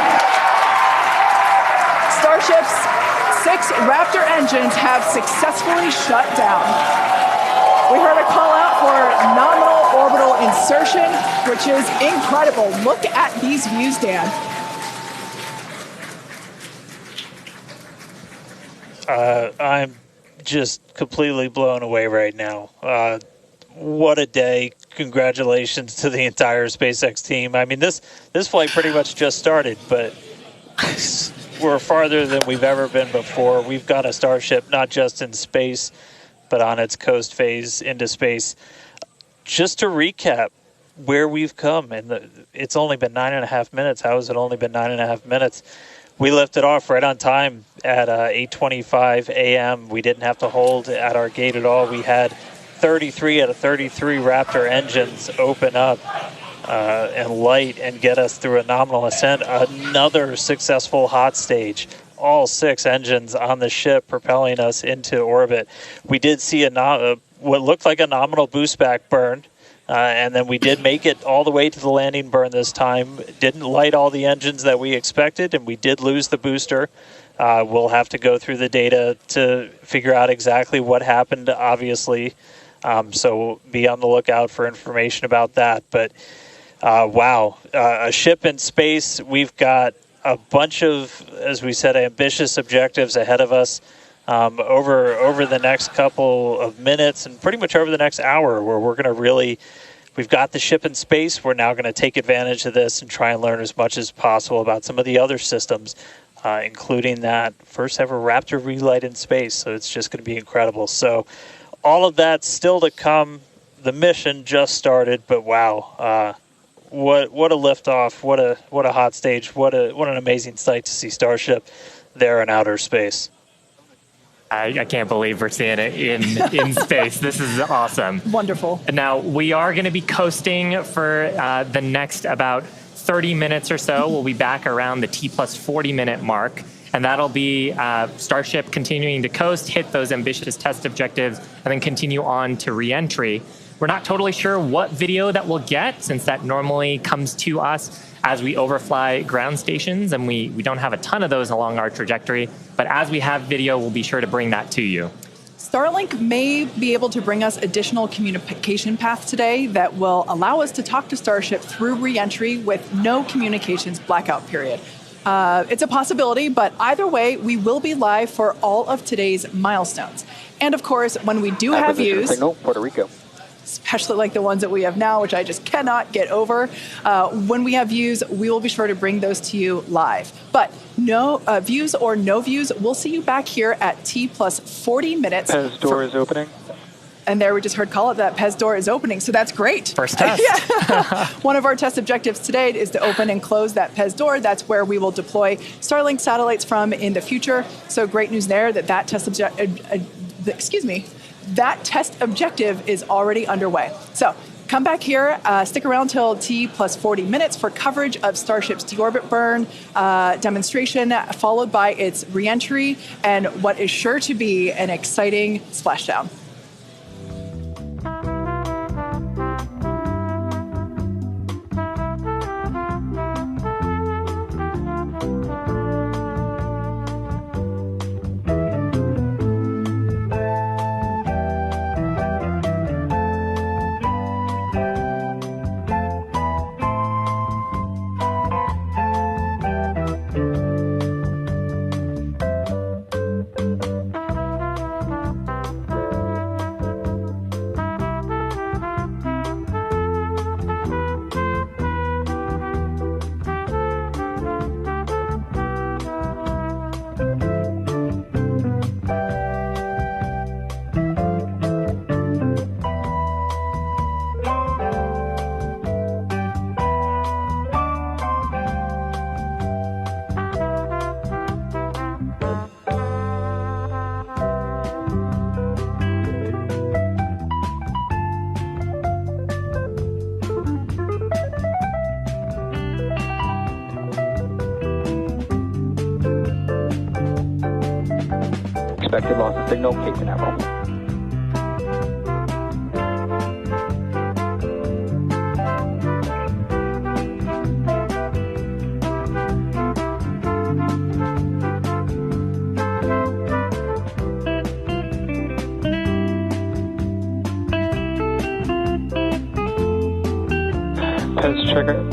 Starship's 6 Raptor engines have successfully shut down. We heard a call out for nominal orbital insertion, which is incredible. Look at these views, Dan. I'm just completely blown away right now. What a day. Congratulations to the entire SpaceX team. I mean, this flight pretty much just started, but we're farther than we've ever been before. We've got a Starship not just in space, but on its coast phase into space. Just to recap where we've come, and it's only been 9.5 minutes. How has it only been 9.5 minutes? We lifted off right on time at 8:25 a.m. We didn't have to hold at our gate at all. We had 33 out of 33 Raptor engines open up and light and get us through a nominal ascent. Another successful hot stage. All 6 engines on the ship propelling us into orbit. We did see what looked like a nominal boost back burn. And then we did make it all the way to the landing burn this time. Didn't light all the engines that we expected, and we did lose the booster. We'll have to go through the data to figure out exactly what happened, obviously. So be on the lookout for information about that. But wow, a ship in space. We've got a bunch of, as we said, ambitious objectives ahead of us. Over the next couple of minutes and pretty much over the next hour, where we're going to we've got the ship in space. We're now going to take advantage of this and try and learn as much as possible about some of the other systems, including that first ever Raptor relight in space. So it's just going to be incredible. So all of that still to come. The mission just started, but wow, what a liftoff! What a hot stage! What an amazing sight to see Starship there in outer space. I can't believe we're seeing it in space. This is awesome. Wonderful. Now, we are going to be coasting for the next about 30 minutes or so. We'll be back around the T plus 40 minute mark. And that'll be Starship continuing to coast, hit those ambitious test objectives, and then continue on to re-entry. We're not totally sure what video that we'll get, since that normally comes to us as we overfly ground stations, and we don't have a ton of those along our trajectory. But as we have video, we'll be sure to bring that to you. Starlink may be able to bring us additional communication paths today that will allow us to talk to Starship through re-entry with no communications blackout period. It's a possibility, but either way, we will be live for all of today's milestones. And of course, when we do have views, signal, Puerto Rico. especially like the ones that we have now, which I just cannot get over. When we have views, we will be sure to bring those to you live. But no views or no views, we'll see you back here at T plus 40 minutes. Pez door is opening. And there we just heard call it that Pez door is opening, so that's great. First test. Yeah. One of our test objectives today is to open and close that Pez door. That's where we will deploy Starlink satellites from in the future. So great news there that test that test objective is already underway. So come back here, stick around till T plus 40 minutes for coverage of Starship's deorbit burn demonstration, followed by its reentry and what is sure to be an exciting splashdown. Expected loss of signal, Cape Canaveral. Test trigger.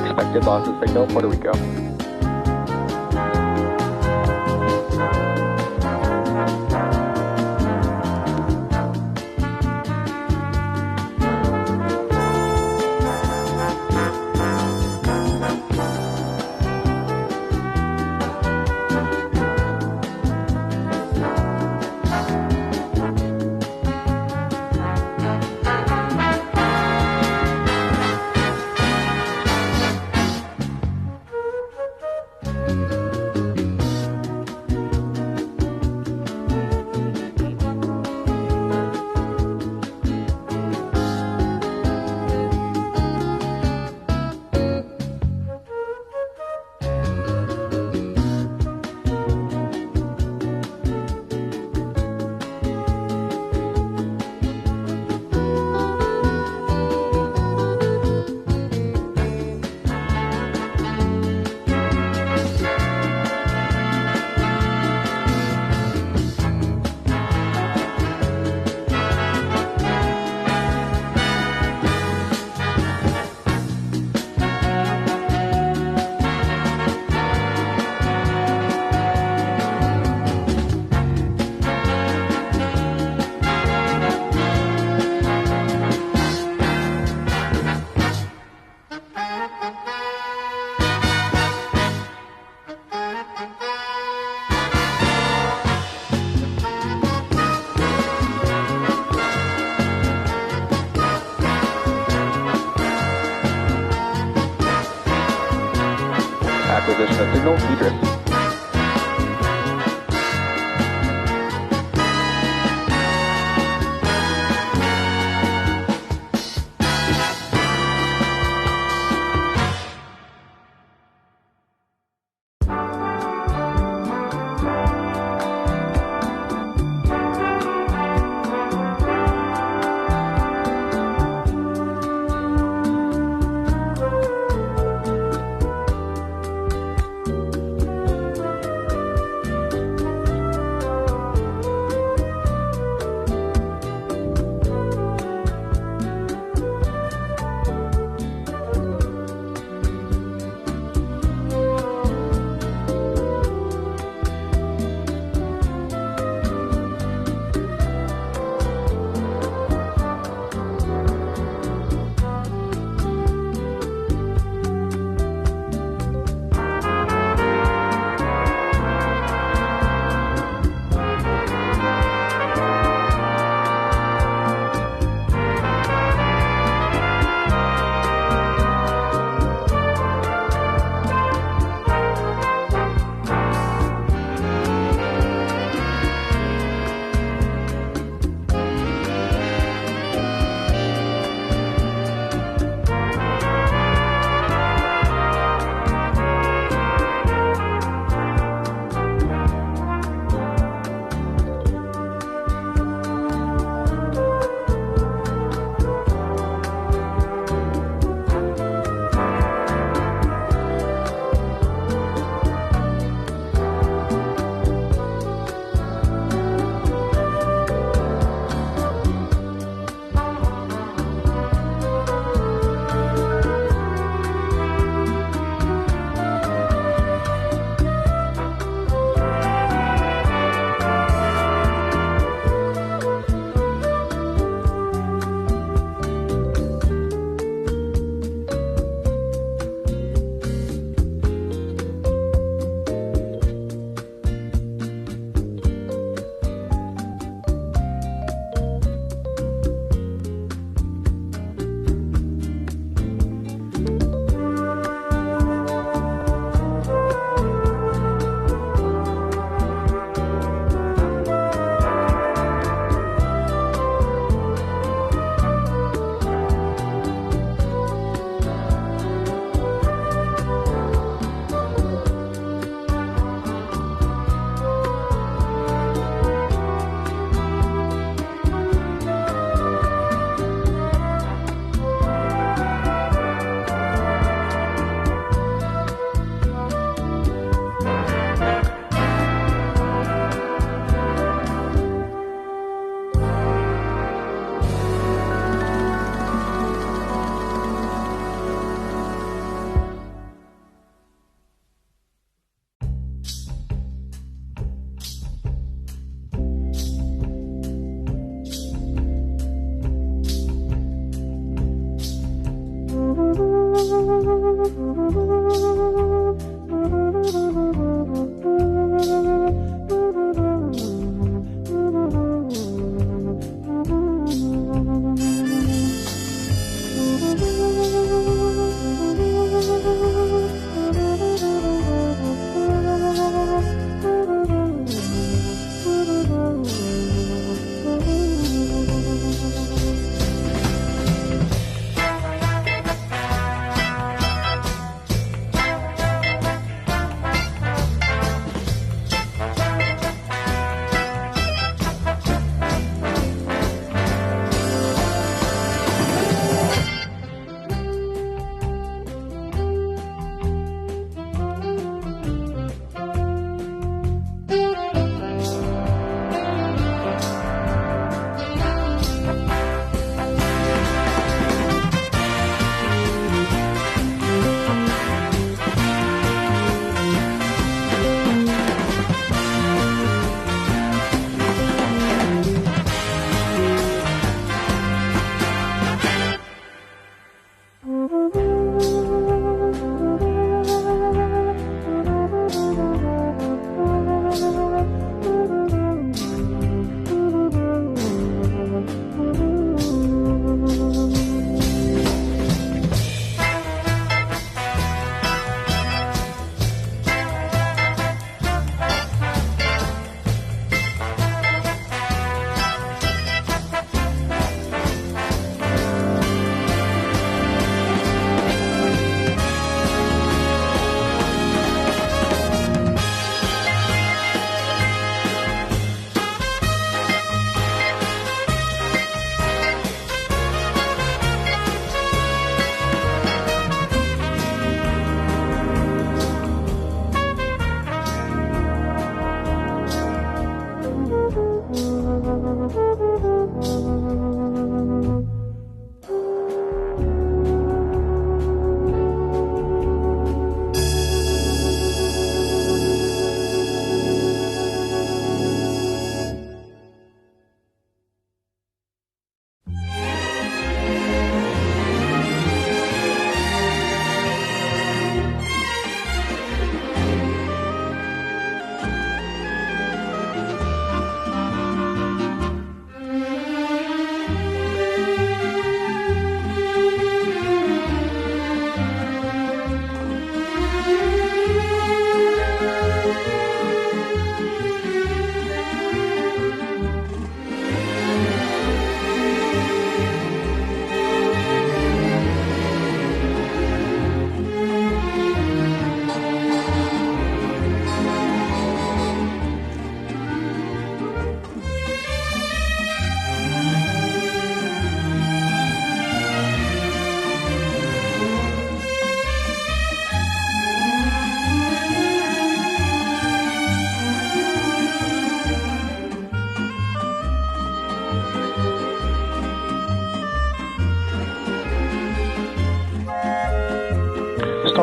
Expected loss of signal, Puerto Rico. Acquisition of signal, Idris.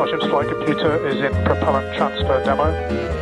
Starship's flight computer is in propellant transfer demo.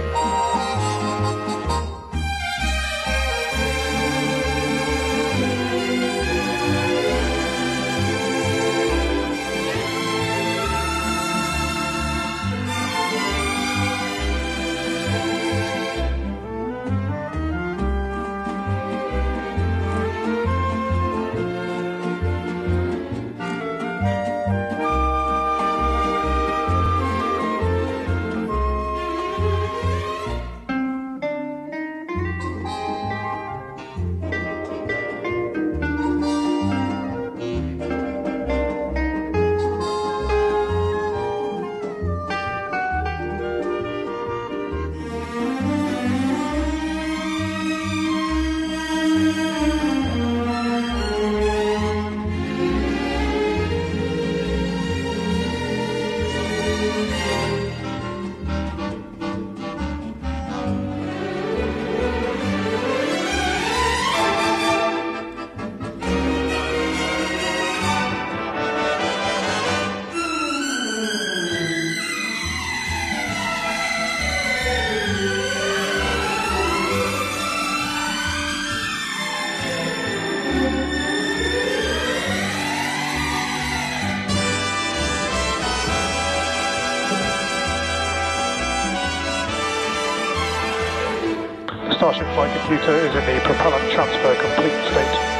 Starship flight computer is in the propellant transfer complete state.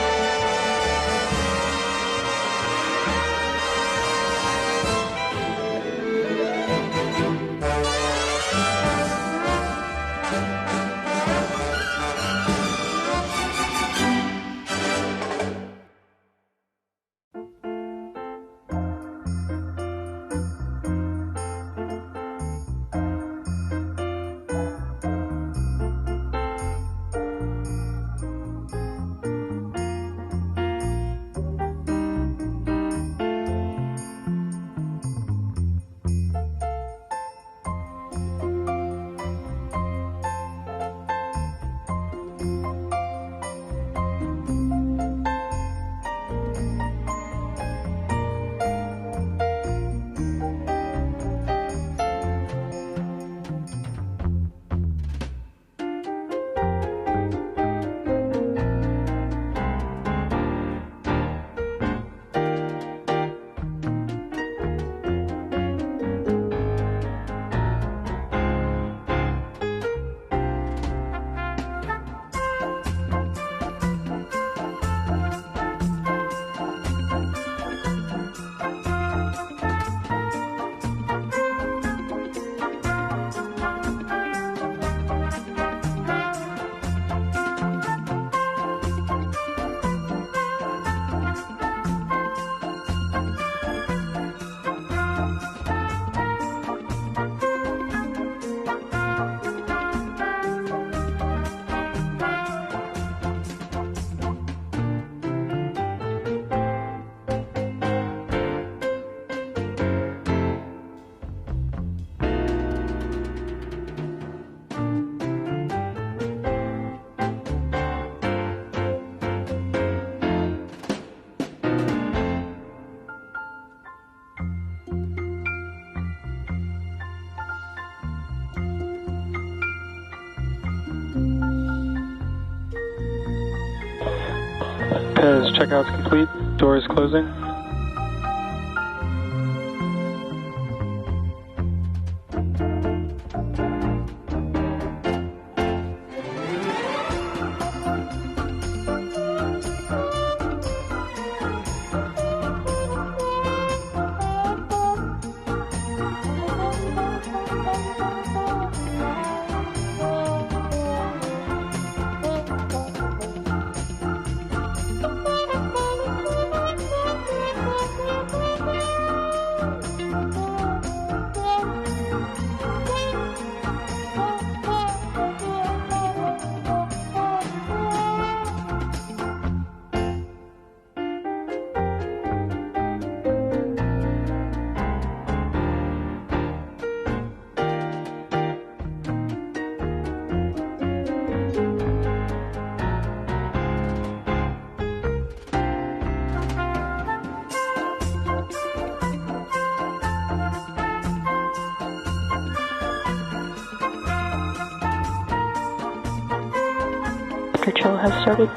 Pez checkout's complete. Door is closing. control has started.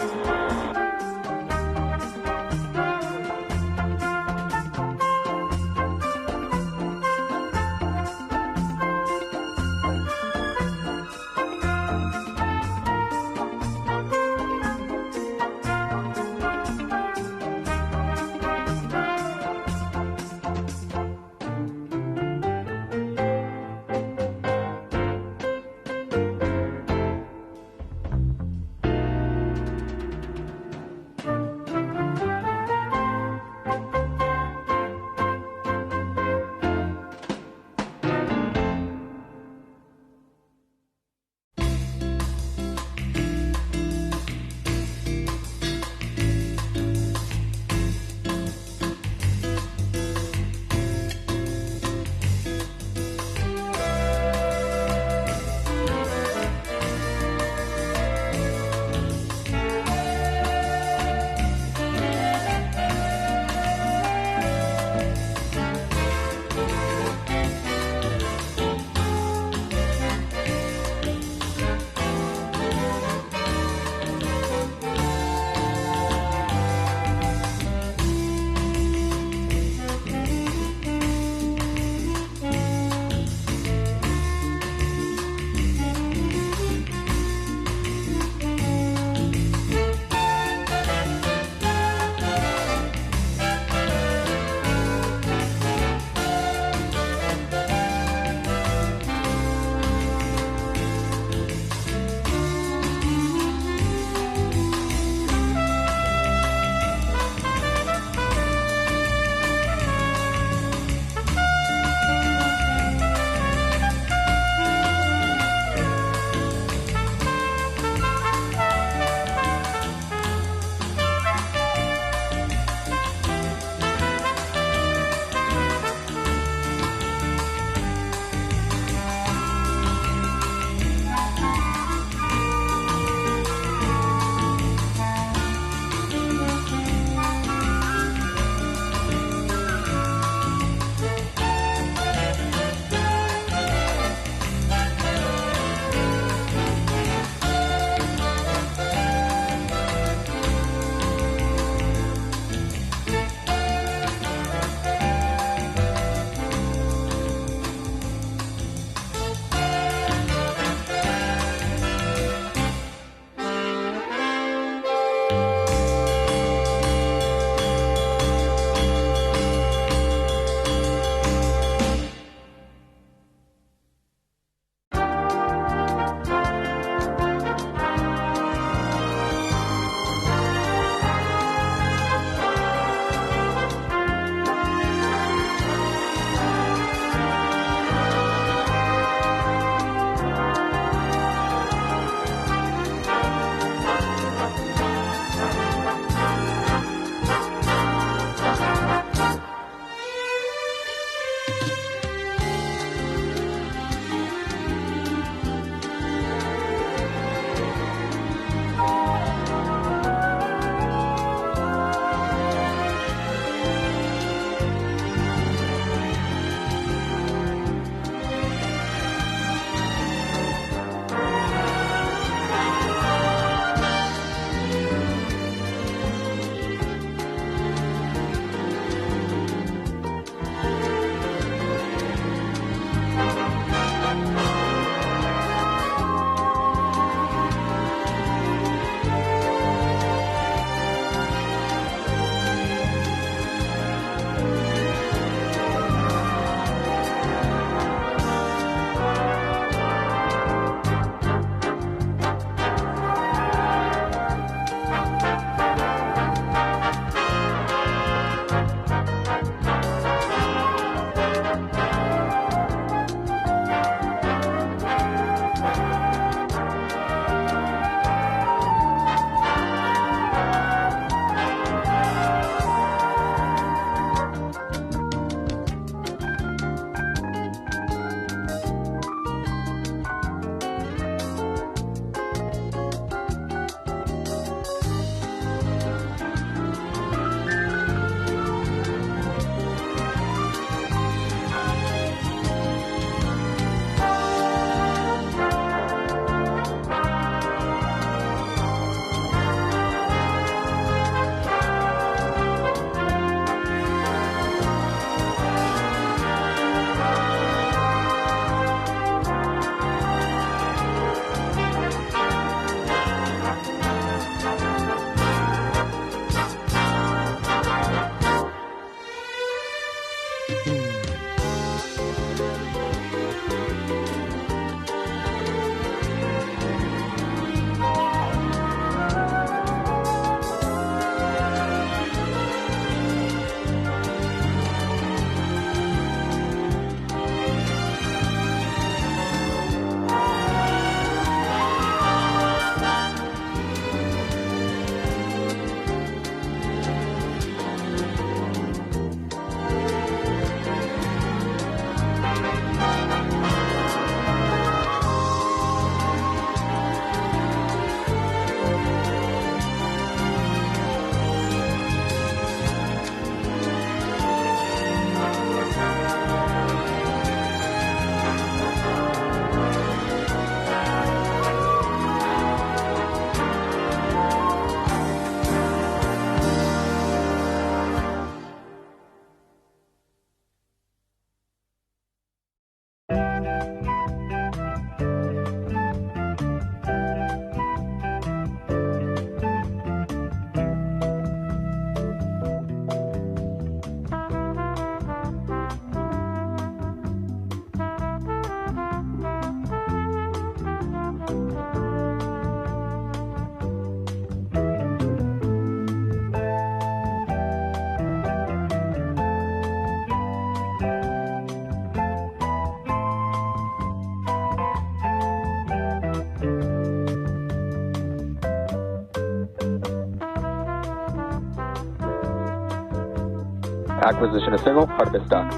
Acquisition of signal, Artemis dock.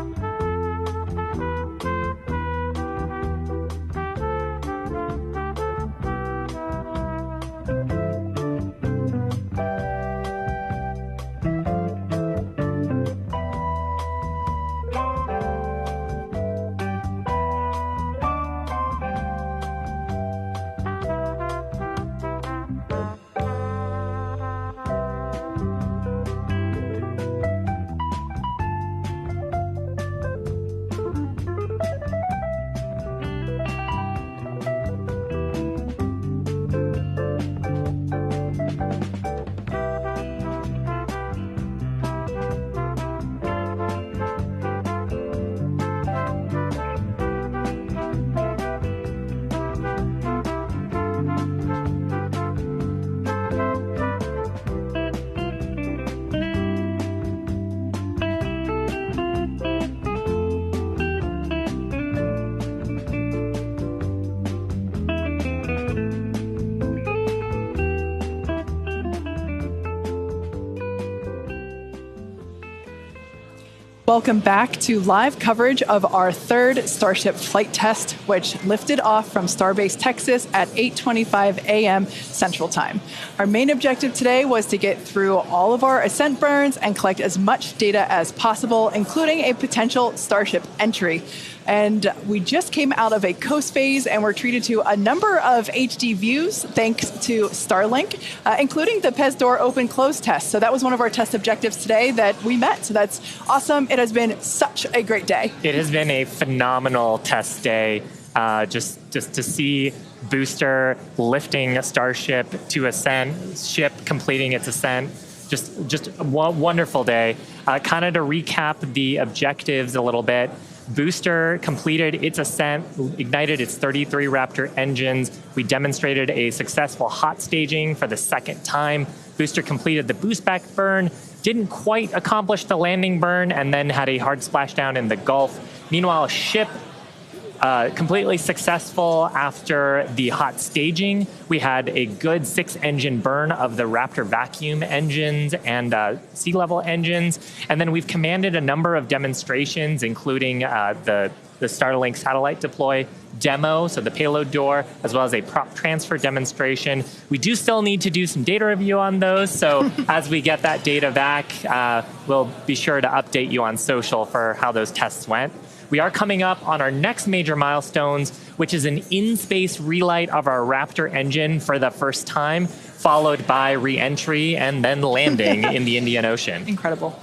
Welcome back to live coverage of our third Starship flight test, which lifted off from Starbase, Texas at 8:25 a.m. Central Time. Our main objective today was to get through all of our ascent burns and collect as much data as possible, including a potential Starship entry. And we just came out of a coast phase and were treated to a number of HD views thanks to Starlink, including the PEZ door open-close test. So that was one of our test objectives today that we met. So that's awesome. It has been such a great day. It has been a phenomenal test day. Just to see booster lifting a Starship to ascent, ship completing its ascent. Just a wonderful day. Kind of to recap the objectives a little bit. Booster completed its ascent, ignited its 33 Raptor engines. We demonstrated a successful hot staging for the second time. Booster completed the boost back burn, didn't quite accomplish the landing burn, and then had a hard splashdown in the Gulf. Meanwhile, ship completely successful after the hot staging. We had a good 6-engine burn of the Raptor vacuum engines and sea level engines. And then we've commanded a number of demonstrations, including the Starlink satellite deploy demo, so the payload door, as well as a prop transfer demonstration. We do still need to do some data review on those. So as we get that data back, we'll be sure to update you on social for how those tests went. We are coming up on our next major milestones, which is an in-space relight of our Raptor engine for the first time, followed by re-entry and then landing in the Indian Ocean. Incredible.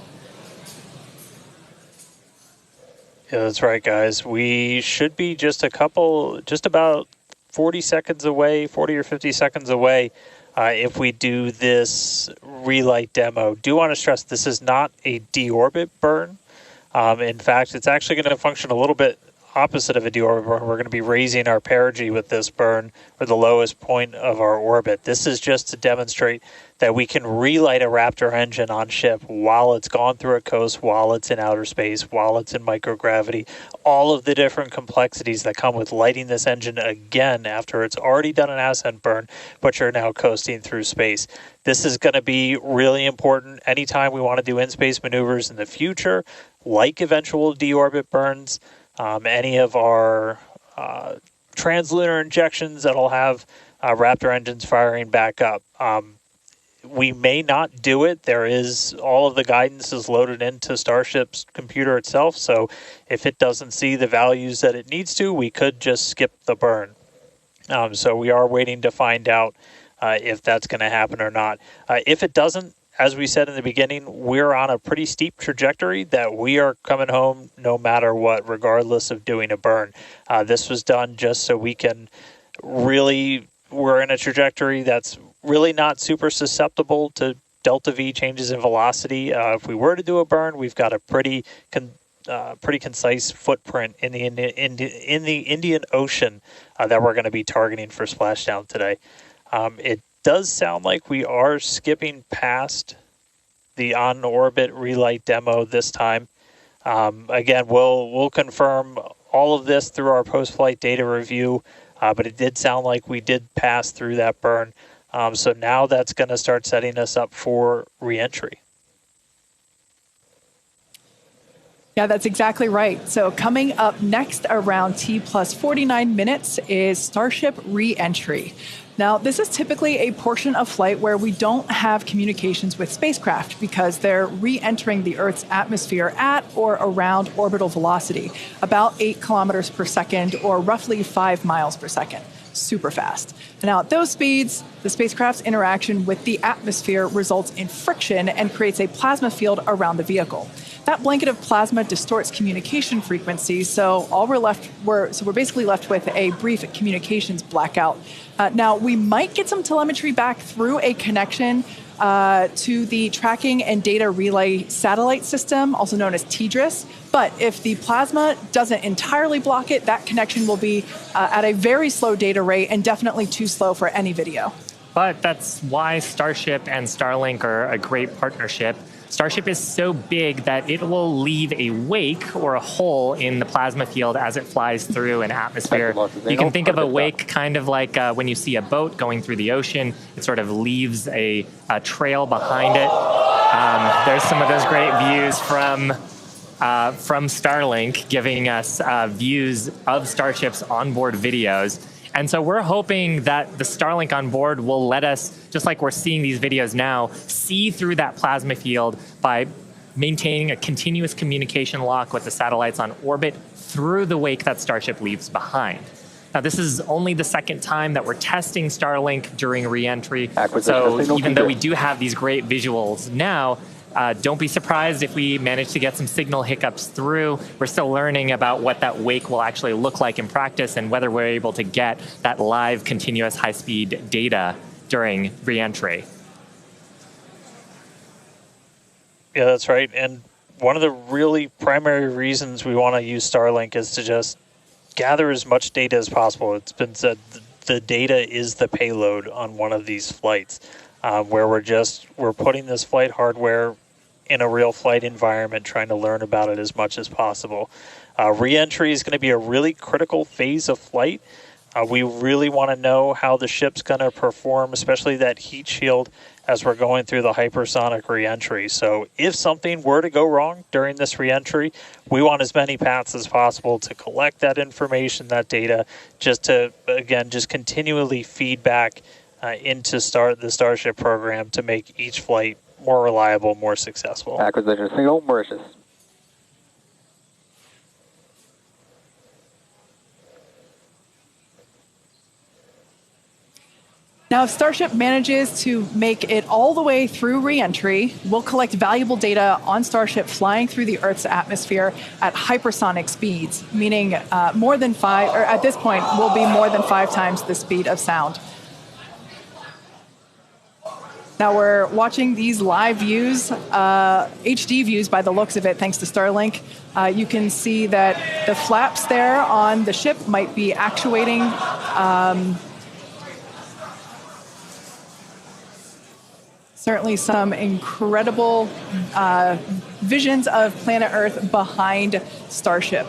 Yeah, that's right, guys. We should be just about 40 seconds away, 40 or 50 seconds away if we do this relight demo. Do want to stress this is not a deorbit burn. In fact, it's actually going to function a little bit opposite of a deorbit burn. We're going to be raising our perigee with this burn for the lowest point of our orbit. This is just to demonstrate that we can relight a Raptor engine on ship while it's gone through a coast, while it's in outer space, while it's in microgravity, all of the different complexities that come with lighting this engine again after it's already done an ascent burn, but you're now coasting through space. This is going to be really important anytime we want to do in-space maneuvers in the future, like eventual deorbit burns, any of our translunar injections that'll have Raptor engines firing back up. We may not do it. There is all of the guidance is loaded into Starship's computer itself. So if it doesn't see the values that it needs to, we could just skip the burn. So we are waiting to find out if that's going to happen or not. If it doesn't, as we said in the beginning, we're on a pretty steep trajectory that we are coming home no matter what, regardless of doing a burn. This was done just so we can we're in a trajectory that's really not super susceptible to delta V changes in velocity. If we were to do a burn, we've got a pretty concise footprint in the Indian Ocean that we're going to be targeting for splashdown today. It does sound like we are skipping past the on-orbit relight demo this time. Again, we'll confirm all of this through our post-flight data review, but it did sound like we did pass through that burn. So now that's going to start setting us up for re-entry. Yeah, that's exactly right. So coming up next around T plus 49 minutes is Starship re-entry. Now, this is typically a portion of flight where we don't have communications with spacecraft because they're re-entering the Earth's atmosphere at or around orbital velocity, about 8 kilometers per second or roughly 5 miles per second. Super fast. Now, at those speeds, the spacecraft's interaction with the atmosphere results in friction and creates a plasma field around the vehicle. That blanket of plasma distorts communication frequencies, so we're basically left with a brief communications blackout. Now, we might get some telemetry back through a connection to the Tracking and Data Relay Satellite System, also known as TDRS. But if the plasma doesn't entirely block it, that connection will be at a very slow data rate and definitely too slow for any video. But that's why Starship and Starlink are a great partnership. Starship is so big that it will leave a wake or a hole in the plasma field as it flies through an atmosphere. You can think of a wake kind of like when you see a boat going through the ocean. It sort of leaves a trail behind it. There's some of those great views from Starlink giving us views of Starship's onboard videos. And so we're hoping that the Starlink on board will let us, just like we're seeing these videos now, see through that plasma field by maintaining a continuous communication lock with the satellites on orbit through the wake that Starship leaves behind. Now, this is only the second time that we're testing Starlink during re-entry. So even though we do have these great visuals now, don't be surprised if we manage to get some signal hiccups through. We're still learning about what that wake will actually look like in practice and whether we're able to get that live, continuous, high-speed data during re-entry. Yeah, that's right. And one of the really primary reasons we want to use Starlink is to just gather as much data as possible. It's been said the data is the payload on one of these flights, where we're putting this flight hardware in a real flight environment, trying to learn about it as much as possible. Re-entry is going to be a really critical phase of flight. We really want to know how the ship's going to perform, especially that heat shield as we're going through the hypersonic re-entry. So if something were to go wrong during this re-entry, we want as many paths as possible to collect that information, that data, just to, again, just continually feed back into the Starship program to make each flight more reliable, more successful. Acquisition signal, Mauritius. Now, if Starship manages to make it all the way through re-entry, we'll collect valuable data on Starship flying through the Earth's atmosphere at hypersonic speeds, meaning more than 5, or at this point, will be more than 5 times the speed of sound. Now we're watching these live views, HD views by the looks of it, thanks to Starlink. You can see that the flaps there on the ship might be actuating. Certainly some incredible visions of planet Earth behind Starship.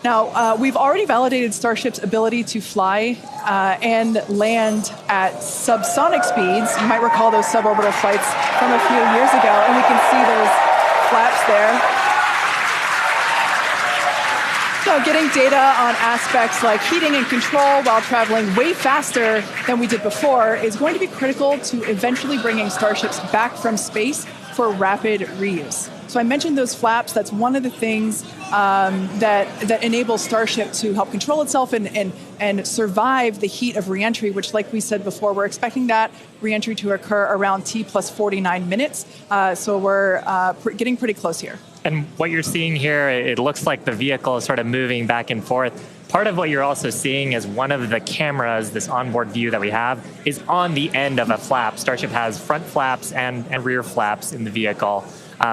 Now, we've already validated Starship's ability to fly and land at subsonic speeds. You might recall those suborbital flights from a few years ago, and we can see those flaps there. So getting data on aspects like heating and control while traveling way faster than we did before is going to be critical to eventually bringing Starships back from space for rapid reuse. So I mentioned those flaps. That's one of the things that enables Starship to help control itself and survive the heat of reentry, which, like we said before, we're expecting that reentry to occur around T plus 49 minutes. So we're getting pretty close here. And what you're seeing here, it looks like the vehicle is sort of moving back and forth. Part of what you're also seeing is one of the cameras, this onboard view that we have, is on the end of a flap. Starship has front flaps and rear flaps in the vehicle.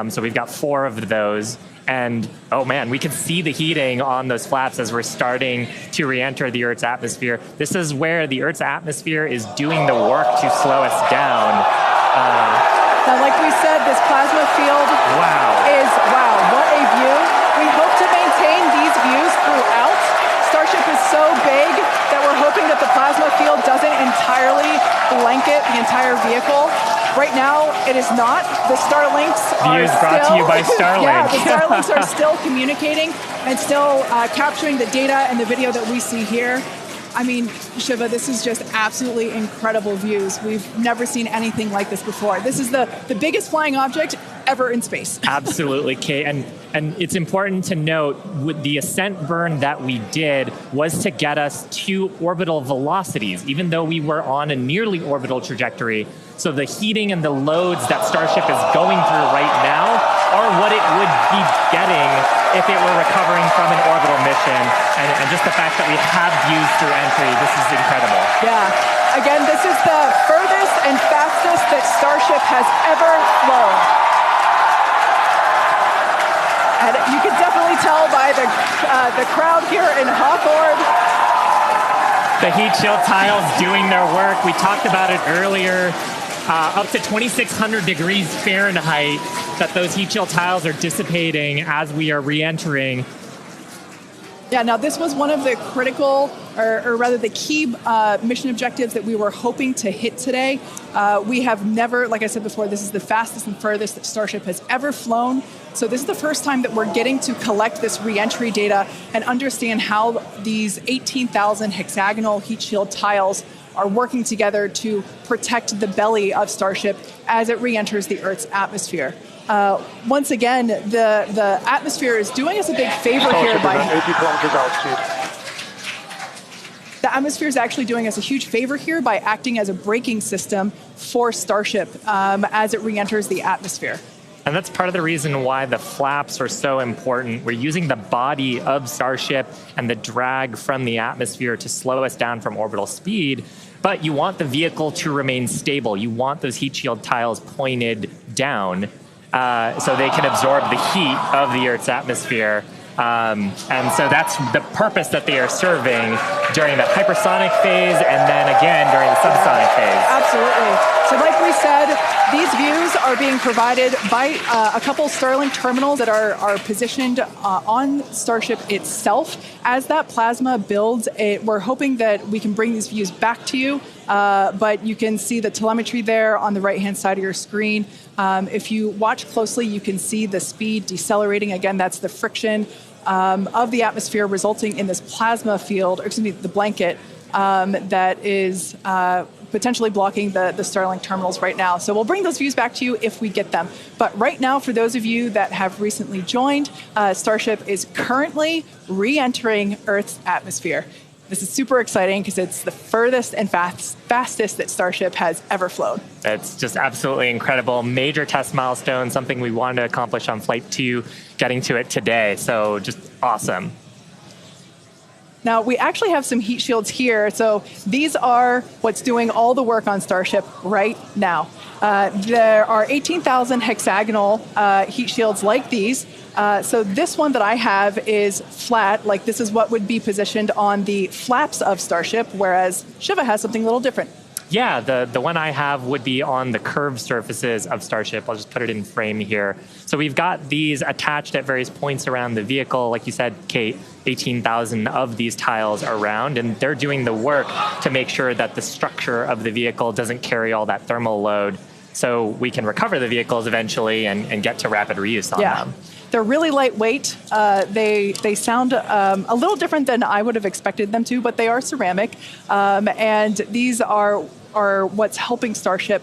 So we've got 4 of those. And, oh man, we can see the heating on those flaps as we're starting to re-enter the Earth's atmosphere. This is where the Earth's atmosphere is doing the work to slow us down. Now, like we said, this plasma field is, what a view. We hope to maintain these views throughout. Starship is so big that we're hoping that the plasma field doesn't entirely blanket the entire vehicle. Right now, it is not. The Starlinks are Views still... brought to you by Starlink. Yeah, the Starlinks are still communicating and still capturing the data and the video that we see here. I mean, Shiva, this is just absolutely incredible views. We've never seen anything like this before. This is the biggest flying object ever in space. Absolutely, Kate. And it's important to note, with the ascent burn that we did was to get us to orbital velocities, even though we were on a nearly orbital trajectory. So the heating and the loads that Starship is going through right now are what it would be getting if it were recovering from an orbital mission. And just the fact that we have views through entry, this is incredible. Yeah. Again, this is the furthest and fastest that Starship has ever flown. And you can definitely tell by the crowd here in Hawthorne. The heat shield tiles doing their work. We talked about it earlier. Up to 2,600 degrees Fahrenheit that those heat shield tiles are dissipating as we are re-entering. Yeah, now this was one of the critical, or rather the key mission objectives that we were hoping to hit today. We have never, like I said before, this is the fastest and furthest that Starship has ever flown. So this is the first time that we're getting to collect this re-entry data and understand how these 18,000 hexagonal heat shield tiles are working together to protect the belly of Starship as it re-enters the Earth's atmosphere. Once again, the atmosphere is doing us a big favor here by... 80 kilometers altitude. The atmosphere is actually doing us a huge favor here by acting as a braking system for Starship as it re-enters the atmosphere. And that's part of the reason why the flaps are so important. We're using the body of Starship and the drag from the atmosphere to slow us down from orbital speed, but you want the vehicle to remain stable. You want those heat shield tiles pointed down so they can absorb the heat of the Earth's atmosphere. And so that's the purpose that they are serving during the hypersonic phase and then again during the subsonic phase. Absolutely. So like we said, these views are being provided by a couple Starlink terminals that are positioned on Starship itself. As that plasma builds, we're hoping that we can bring these views back to you, but you can see the telemetry there on the right-hand side of your screen. If you watch closely, you can see the speed decelerating. Again, that's the friction of the atmosphere resulting in this plasma field, or excuse me, the blanket that is potentially blocking the Starlink terminals right now. So we'll bring those views back to you if we get them. But right now, for those of you that have recently joined, Starship is currently re-entering Earth's atmosphere. This is super exciting because it's the furthest and fastest that Starship has ever flown. It's just absolutely incredible. Major test milestone, something we wanted to accomplish on Flight 2, getting to it today. So just awesome. Now, we actually have some heat shields here. So these are what's doing all the work on Starship right now. There are 18,000 hexagonal heat shields like these. So this one that I have is flat, like this is what would be positioned on the flaps of Starship, whereas Shiva has something a little different. Yeah, the one I have would be on the curved surfaces of Starship. I'll just put it in frame here. So we've got these attached at various points around the vehicle. Like you said, Kate, 18,000 of these tiles around, and they're doing the work to make sure that the structure of the vehicle doesn't carry all that thermal load so we can recover the vehicles eventually and get to rapid reuse on them. They're really lightweight. They sound a little different than I would have expected them to, but they are ceramic. And these are what's helping Starship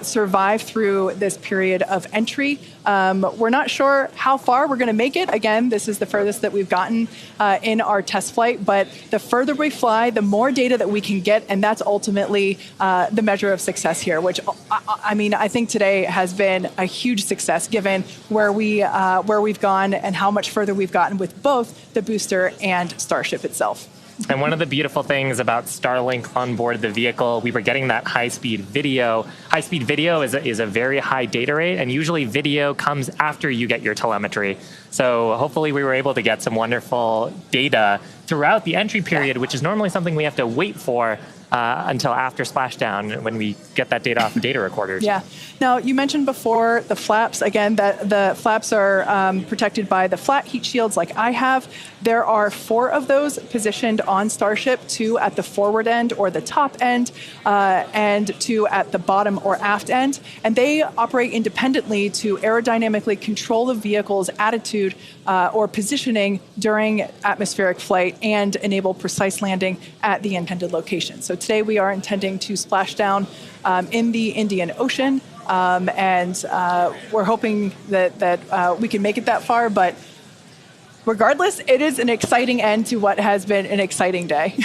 survive through this period of entry. We're not sure how far we're going to make it. Again, this is the furthest that we've gotten in our test flight, but the further we fly, the more data that we can get, and that's ultimately the measure of success here, which, I mean, I think today has been a huge success given where we've gone and how much further we've gotten with both the booster and Starship itself. And one of the beautiful things about Starlink on board the vehicle, we were getting that high-speed video. High-speed video is a very high data rate, and usually video comes after you get your telemetry. So hopefully we were able to get some wonderful data throughout the entry period, which is normally something we have to wait for. until after splashdown when we get that data off the data recorders. Yeah. Now, you mentioned before the flaps. Again, that the flaps are protected by the flat heat shields like I have. There are 4 of those positioned on Starship, 2 at the forward end or the top end, and 2 at the bottom or aft end. And they operate independently to aerodynamically control the vehicle's attitude or positioning during atmospheric flight and enable precise landing at the intended location. So today we are intending to splash down in the Indian Ocean, and we're hoping that we can make it that far, but regardless, it is an exciting end to what has been an exciting day.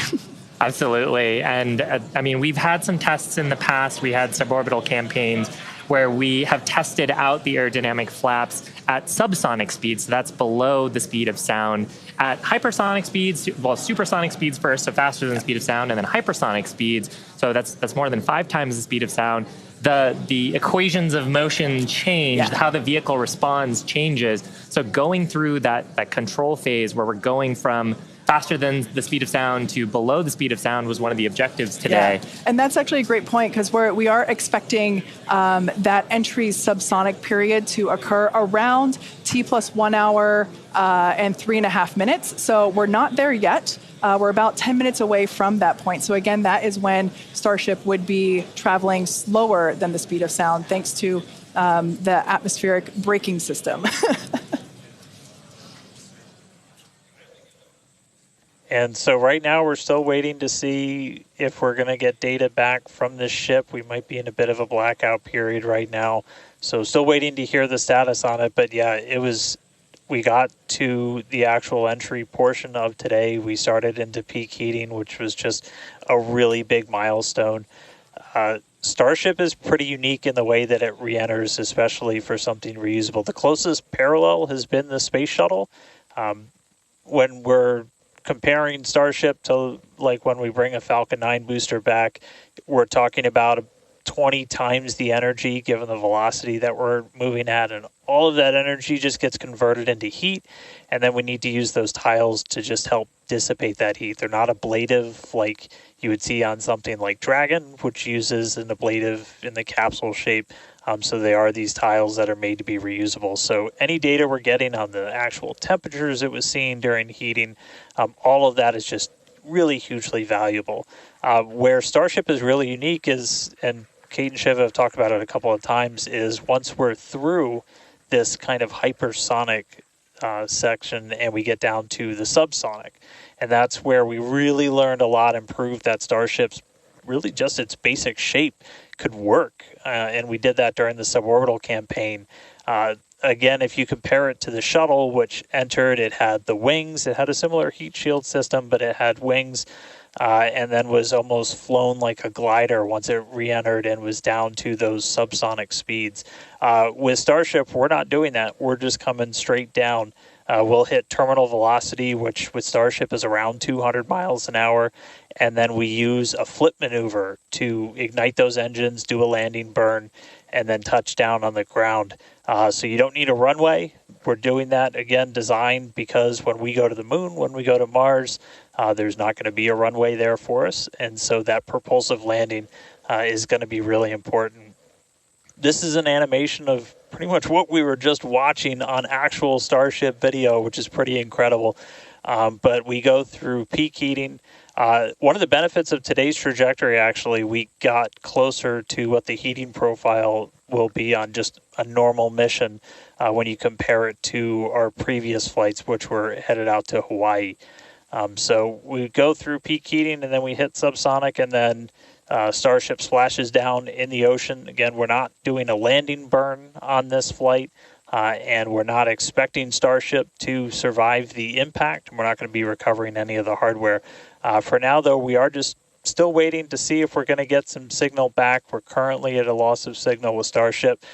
Absolutely. And I mean, we've had some tests in the past. We had suborbital campaigns where we have tested out the aerodynamic flaps at subsonic speeds. So that's below the speed of sound. At hypersonic speeds, well, supersonic speeds first, so faster than the speed of sound, and then hypersonic speeds, so that's more than 5 times the speed of sound. The equations of motion change, how the vehicle responds changes. So going through that control phase where we're going from faster than the speed of sound to below the speed of sound was one of the objectives today. Yeah. And that's actually a great point, because we are expecting that entry subsonic period to occur around T plus 1 hour and 3.5 minutes. So we're not there yet. We're about 10 minutes away from that point. So again, that is when Starship would be traveling slower than the speed of sound, thanks to the atmospheric braking system. And so right now we're still waiting to see if we're going to get data back from this ship. We might be in a bit of a blackout period right now. So still waiting to hear the status on it. But yeah, we got to the actual entry portion of today. We started into peak heating, which was just a really big milestone. Starship is pretty unique in the way that it re-enters, especially for something reusable. The closest parallel has been the space shuttle. When we're comparing Starship to like when we bring a Falcon 9 booster back, we're talking about 20 times the energy given the velocity that we're moving at, and all of that energy just gets converted into heat, and then we need to use those tiles to just help dissipate that heat. They're not ablative like you would see on something like Dragon, which uses an ablative in the capsule shape. So they are these tiles that are made to be reusable. So any data we're getting on the actual temperatures it was seeing during heating, all of that is just really hugely valuable. Where Starship is really unique is, and Kate and Shiva have talked about it a couple of times, is once we're through this kind of hypersonic section and we get down to the subsonic. And that's where we really learned a lot and proved that Starship's really just its basic shape could work. And we did that during the suborbital campaign. Again, if you compare it to the shuttle, which entered, it had the wings. It had a similar heat shield system, but it had wings, and then was almost flown like a glider once it re-entered and was down to those subsonic speeds. With Starship, we're not doing that. We're just coming straight down. We'll hit terminal velocity, which with Starship is around 200 miles an hour, and then we use a flip maneuver to ignite those engines, do a landing burn, and then touch down on the ground. So you don't need a runway. We're doing that, again, designed because when we go to the moon, when we go to Mars, there's not going to be a runway there for us, and so that propulsive landing is going to be really important. This is an animation of pretty much what we were just watching on actual Starship video, which is pretty incredible. But we go through peak heating. One of the benefits of today's trajectory, actually, we got closer to what the heating profile will be on just a normal mission when you compare it to our previous flights, which were headed out to Hawaii. So we go through peak heating, and then we hit subsonic, and then Starship splashes down in the ocean. Again, we're not doing a landing burn on this flight, and we're not expecting Starship to survive the impact. We're not going to be recovering any of the hardware. For now, though, we are just still waiting to see if we're going to get some signal back. We're currently at a loss of signal with Starship.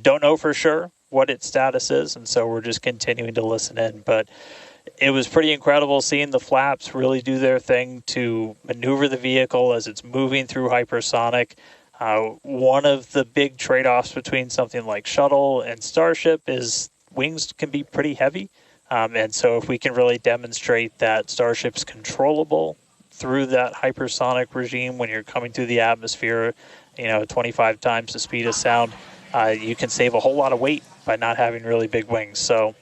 Don't know for sure what its status is, and so we're just continuing to listen in. But it was pretty incredible seeing the flaps really do their thing to maneuver the vehicle as it's moving through hypersonic. One of the big trade-offs between something like Shuttle and Starship is wings can be pretty heavy. And so if we can really demonstrate that Starship's controllable through that hypersonic regime when you're coming through the atmosphere, 25 times the speed of sound, you can save a whole lot of weight by not having really big wings. So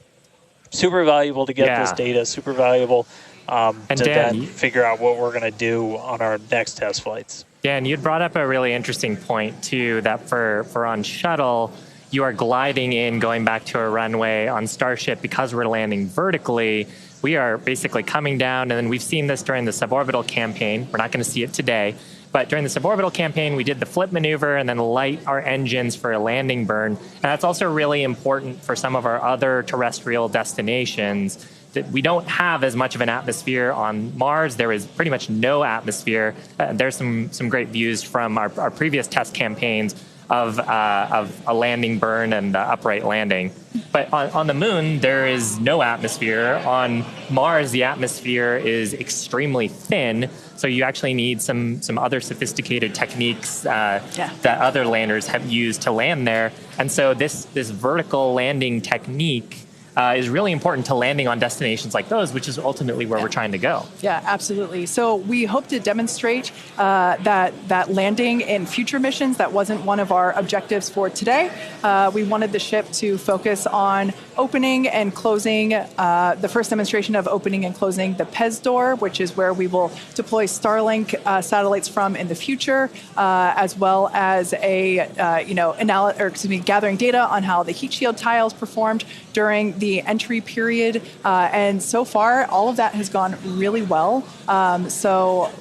super valuable to get this data, super valuable to then figure out what we're going to do on our next test flights. Dan, you'd brought up a really interesting point, too, that for on shuttle, you are gliding in, going back to a runway. On Starship, because we're landing vertically, we are basically coming down, and then we've seen this during the suborbital campaign. We're not going to see it today, but during the suborbital campaign, we did the flip maneuver and then light our engines for a landing burn. And that's also really important for some of our other terrestrial destinations, that we don't have as much of an atmosphere on Mars. There is pretty much no atmosphere. There's some great views from our previous test campaigns of a landing burn and upright landing. But on the moon, there is no atmosphere. On Mars, the atmosphere is extremely thin, so you actually need some other sophisticated techniques that other landers have used to land there. And so this vertical landing technique is really important to landing on destinations like those, which is ultimately where we're trying to go. Yeah, absolutely. So we hope to demonstrate that landing in future missions. That wasn't one of our objectives for today. We wanted the ship to focus on opening and closing, the first demonstration of opening and closing the PEZ door, which is where we will deploy Starlink satellites from in the future, as well as gathering data on how the heat shield tiles performed during the entry period. And so far, all of that has gone really well. So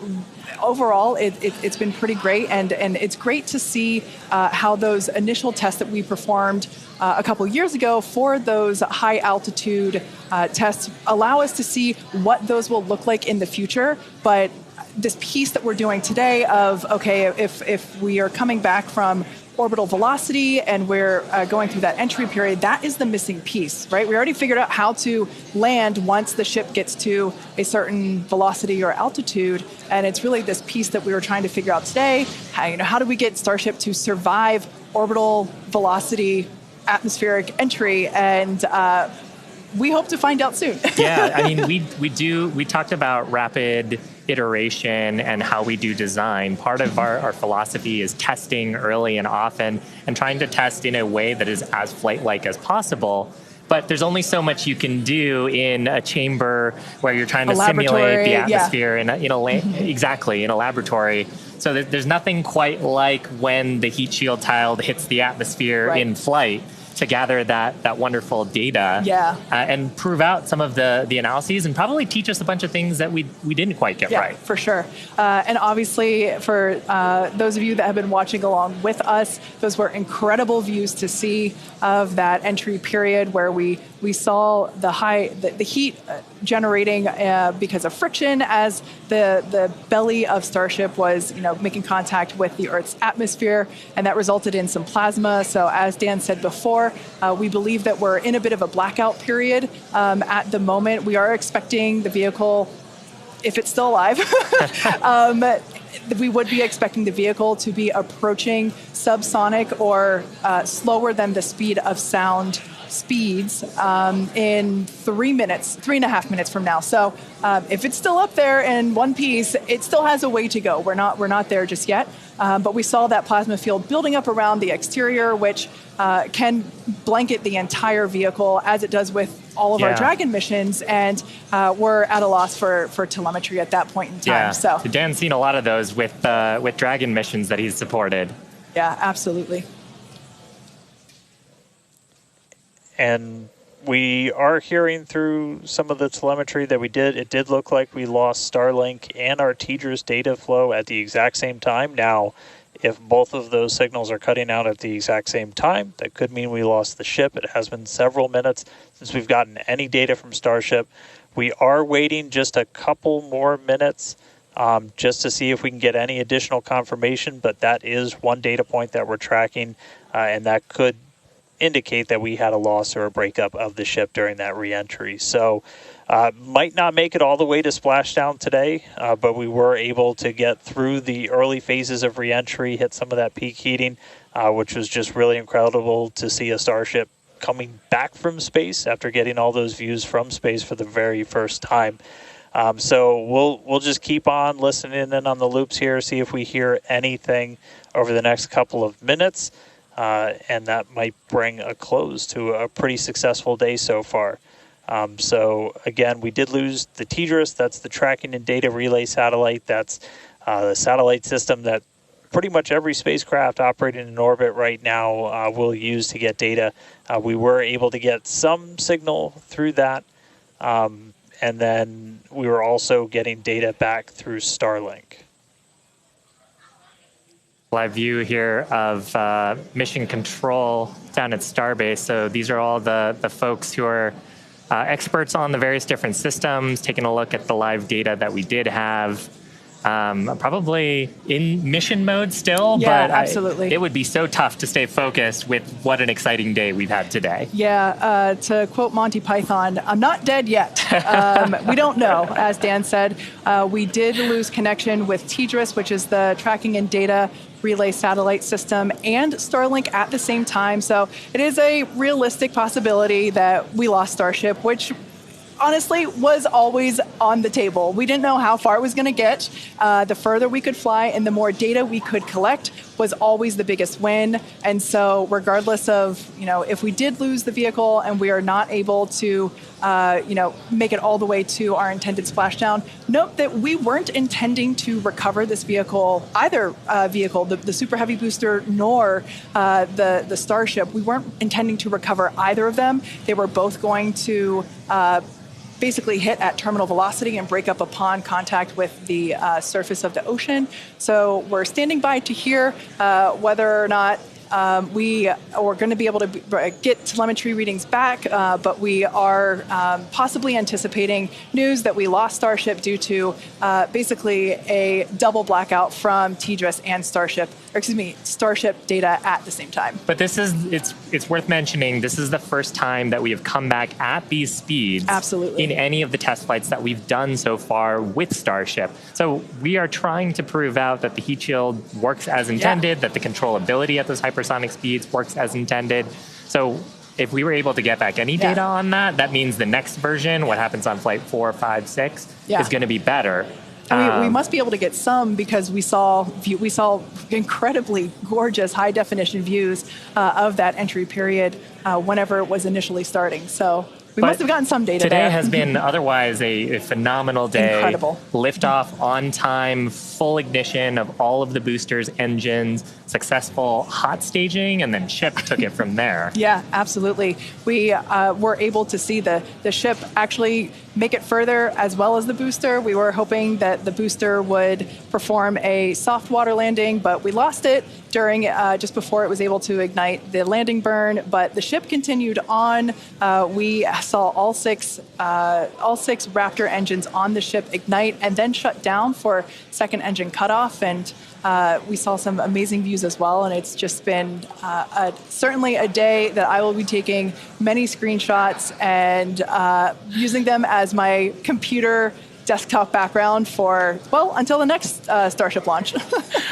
overall, it's been pretty great. And it's great to see how those initial tests that we performed a couple years ago for those high altitude tests allow us to see what those will look like in the future. But this piece that we're doing today of, okay, if we are coming back from orbital velocity and we're going through that entry period, that is the missing piece, right? We already figured out how to land once the ship gets to a certain velocity or altitude, and it's really this piece that we were trying to figure out today. How do we get Starship to survive orbital velocity atmospheric entry? And we hope to find out soon. Yeah, I mean, we talked about rapid iteration and how we do design. Part of our philosophy is testing early and often and trying to test in a way that is as flight-like as possible. But there's only so much you can do in a chamber where you're trying to simulate the atmosphere in a laboratory. So there's nothing quite like when the heat shield tile hits the atmosphere in flight to gather that wonderful data and prove out some of the analyses and probably teach us a bunch of things that we didn't quite get right. For sure. And obviously, for those of you that have been watching along with us, those were incredible views to see of that entry period where we saw the heat generating because of friction as the belly of Starship was making contact with the Earth's atmosphere, and that resulted in some plasma. So as Dan said before, we believe that we're in a bit of a blackout period at the moment. We are expecting the vehicle, if it's still alive, we would be expecting the vehicle to be approaching subsonic or slower than the speed of sound speeds in 3.5 minutes from now. So if it's still up there in one piece, it still has a way to go. We're not there just yet. But we saw that plasma field building up around the exterior, which can blanket the entire vehicle as it does with all of our Dragon missions. And we're at a loss for telemetry at that point in time. Yeah. So Dan's seen a lot of those with Dragon missions that he's supported. Yeah, absolutely. And we are hearing through some of the telemetry that we did. It did look like we lost Starlink and our TDRS data flow at the exact same time. Now, if both of those signals are cutting out at the exact same time, that could mean we lost the ship. It has been several minutes since we've gotten any data from Starship. We are waiting just a couple more minutes just to see if we can get any additional confirmation, but that is one data point that we're tracking, and that could indicate that we had a loss or a breakup of the ship during that reentry. So might not make it all the way to splashdown today, but we were able to get through the early phases of reentry, hit some of that peak heating, which was just really incredible to see a Starship coming back from space after getting all those views from space for the very first time. So we'll just keep on listening in on the loops here, see if we hear anything over the next couple of minutes, and that might bring a close to a pretty successful day so far. So again, we did lose the TDRS. That's the tracking and data relay satellite. That's the satellite system that pretty much every spacecraft operating in orbit right now will use to get data. We were able to get some signal through that, and then we were also getting data back through Starlink. Live view here of mission control down at Starbase. So these are all the folks who are experts on the various different systems, taking a look at the live data that we did have. Probably in mission mode still, Yeah, but absolutely. It would be so tough to stay focused with what an exciting day we've had today. Yeah, to quote Monty Python, I'm not dead yet. We don't know, as Dan said. We did lose connection with TDRS, which is the tracking and data relay satellite system, and Starlink at the same time. So it is a realistic possibility that we lost Starship, which honestly was always on the table. We didn't know how far it was going to get. The further we could fly and the more data we could collect was always the biggest win. And so regardless of, if we did lose the vehicle and we are not able to, make it all the way to our intended splashdown, note that we weren't intending to recover this vehicle, either vehicle, the Super Heavy booster nor the Starship. We weren't intending to recover either of them. They were both going to basically hit at terminal velocity and break up upon contact with the surface of the ocean. So we're standing by to hear whether or not we are going to be able to get telemetry readings back, but we are possibly anticipating news that we lost Starship due to basically a double blackout from TDRS and Starship data at the same time. But it's worth mentioning, this is the first time that we have come back at these speeds Absolutely. in any of the test flights that we've done so far with Starship. So we are trying to prove out that the heat shield works as intended, that the controllability at those hypersonic speeds works as intended. So if we were able to get back any data on that, that means the next version, what happens on flight 4, 5, 6, is going to be better. We must be able to get some because we saw incredibly gorgeous high definition views of that entry period whenever it was initially starting. So we must have gotten some data today there. has been otherwise a phenomenal day. Incredible. Liftoff on time, full ignition of all of the boosters, engines, successful hot staging, and then ship took it from there. Yeah, absolutely. We were able to see the ship actually make it further as well as the booster. We were hoping that the booster would perform a soft water landing, but we lost it during just before it was able to ignite the landing burn. But the ship continued on. We saw all six Raptor engines on the ship ignite and then shut down for second engine cutoff. And we saw some amazing views as well, and it's just been certainly a day that I will be taking many screenshots and using them as my computer desktop background for, until the next Starship launch.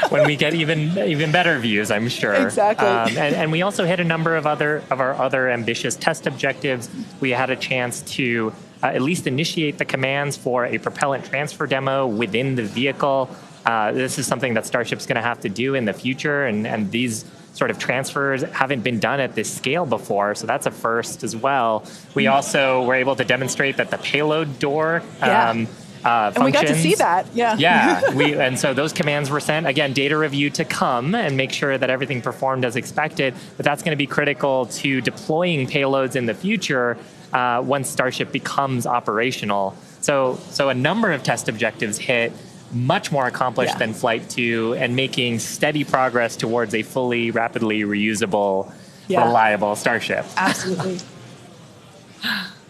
When we get even better views, I'm sure. Exactly. And we also hit a number of our other ambitious test objectives. We had a chance to at least initiate the commands for a propellant transfer demo within the vehicle. This is something that Starship's going to have to do in the future, and these sort of transfers haven't been done at this scale before, so that's a first as well. We also were able to demonstrate that the payload door functions. And we got to see that, and so those commands were sent. Again, data review to come and make sure that everything performed as expected, but that's going to be critical to deploying payloads in the future once Starship becomes operational. So a number of test objectives hit, much more accomplished than Flight 2, and making steady progress towards a fully, rapidly reusable, reliable Starship. Absolutely.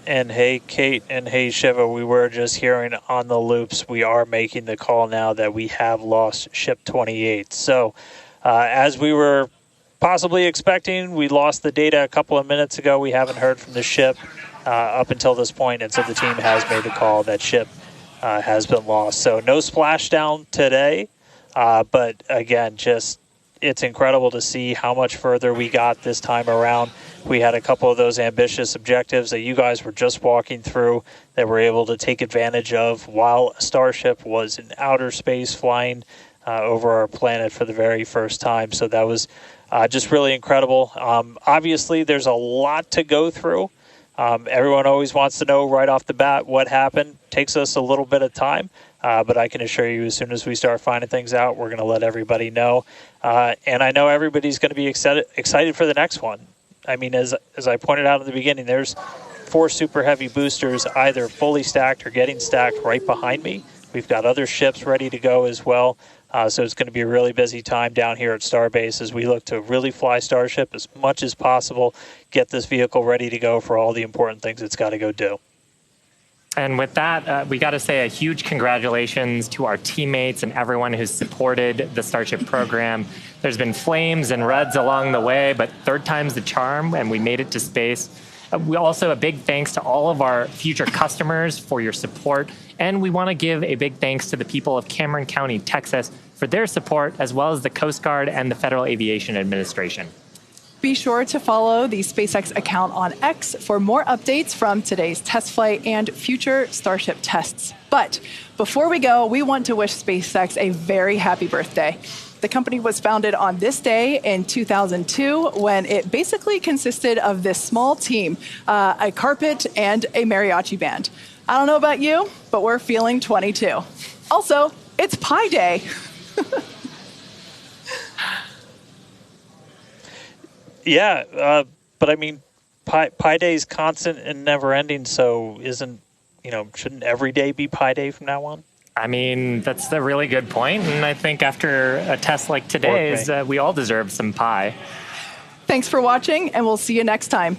And hey, Kate, and hey, Shiva, we were just hearing on the loops, we are making the call now that we have lost Ship 28. So as we were possibly expecting, we lost the data a couple of minutes ago. We haven't heard from the ship up until this point, and so the team has made the call that ship has been lost. So no splashdown today, but again, just it's incredible to see how much further we got this time around. we had a couple of those ambitious objectives that you guys were just walking through that we're able to take advantage of while Starship was in outer space flying over our planet for the very first time. So that was just really incredible. Obviously, there's a lot to go through. Everyone always wants to know right off the bat what happened. Takes us a little bit of time, but I can assure you as soon as we start finding things out, we're going to let everybody know. And I know everybody's going to be excited for the next one. I mean, as I pointed out in the beginning, there's 4 super heavy boosters either fully stacked or getting stacked right behind me. We've got other ships ready to go as well. So it's going to be a really busy time down here at Starbase as we look to really fly Starship as much as possible, get this vehicle ready to go for all the important things it's got to go do. And with that, we got to say a huge congratulations to our teammates and everyone who's supported the Starship program. There's been flames and reds along the way, but third time's the charm, and we made it to space. We also a big thanks to all of our future customers for your support. And we want to give a big thanks to the people of Cameron County, Texas, for their support, as well as the Coast Guard and the Federal Aviation Administration. Be sure to follow the SpaceX account on X for more updates from today's test flight and future Starship tests. But before we go, we want to wish SpaceX a very happy birthday. The company was founded on this day in 2002 when it basically consisted of this small team, a carpet and a mariachi band. I don't know about you, but we're feeling 22. Also, it's Pi Day. Yeah, but I mean, Pi Day is constant and never ending, so shouldn't every day be Pi Day from now on? I mean, that's a really good point, and I think after a test like today's, we all deserve some pie. Thanks for watching, and we'll see you next time.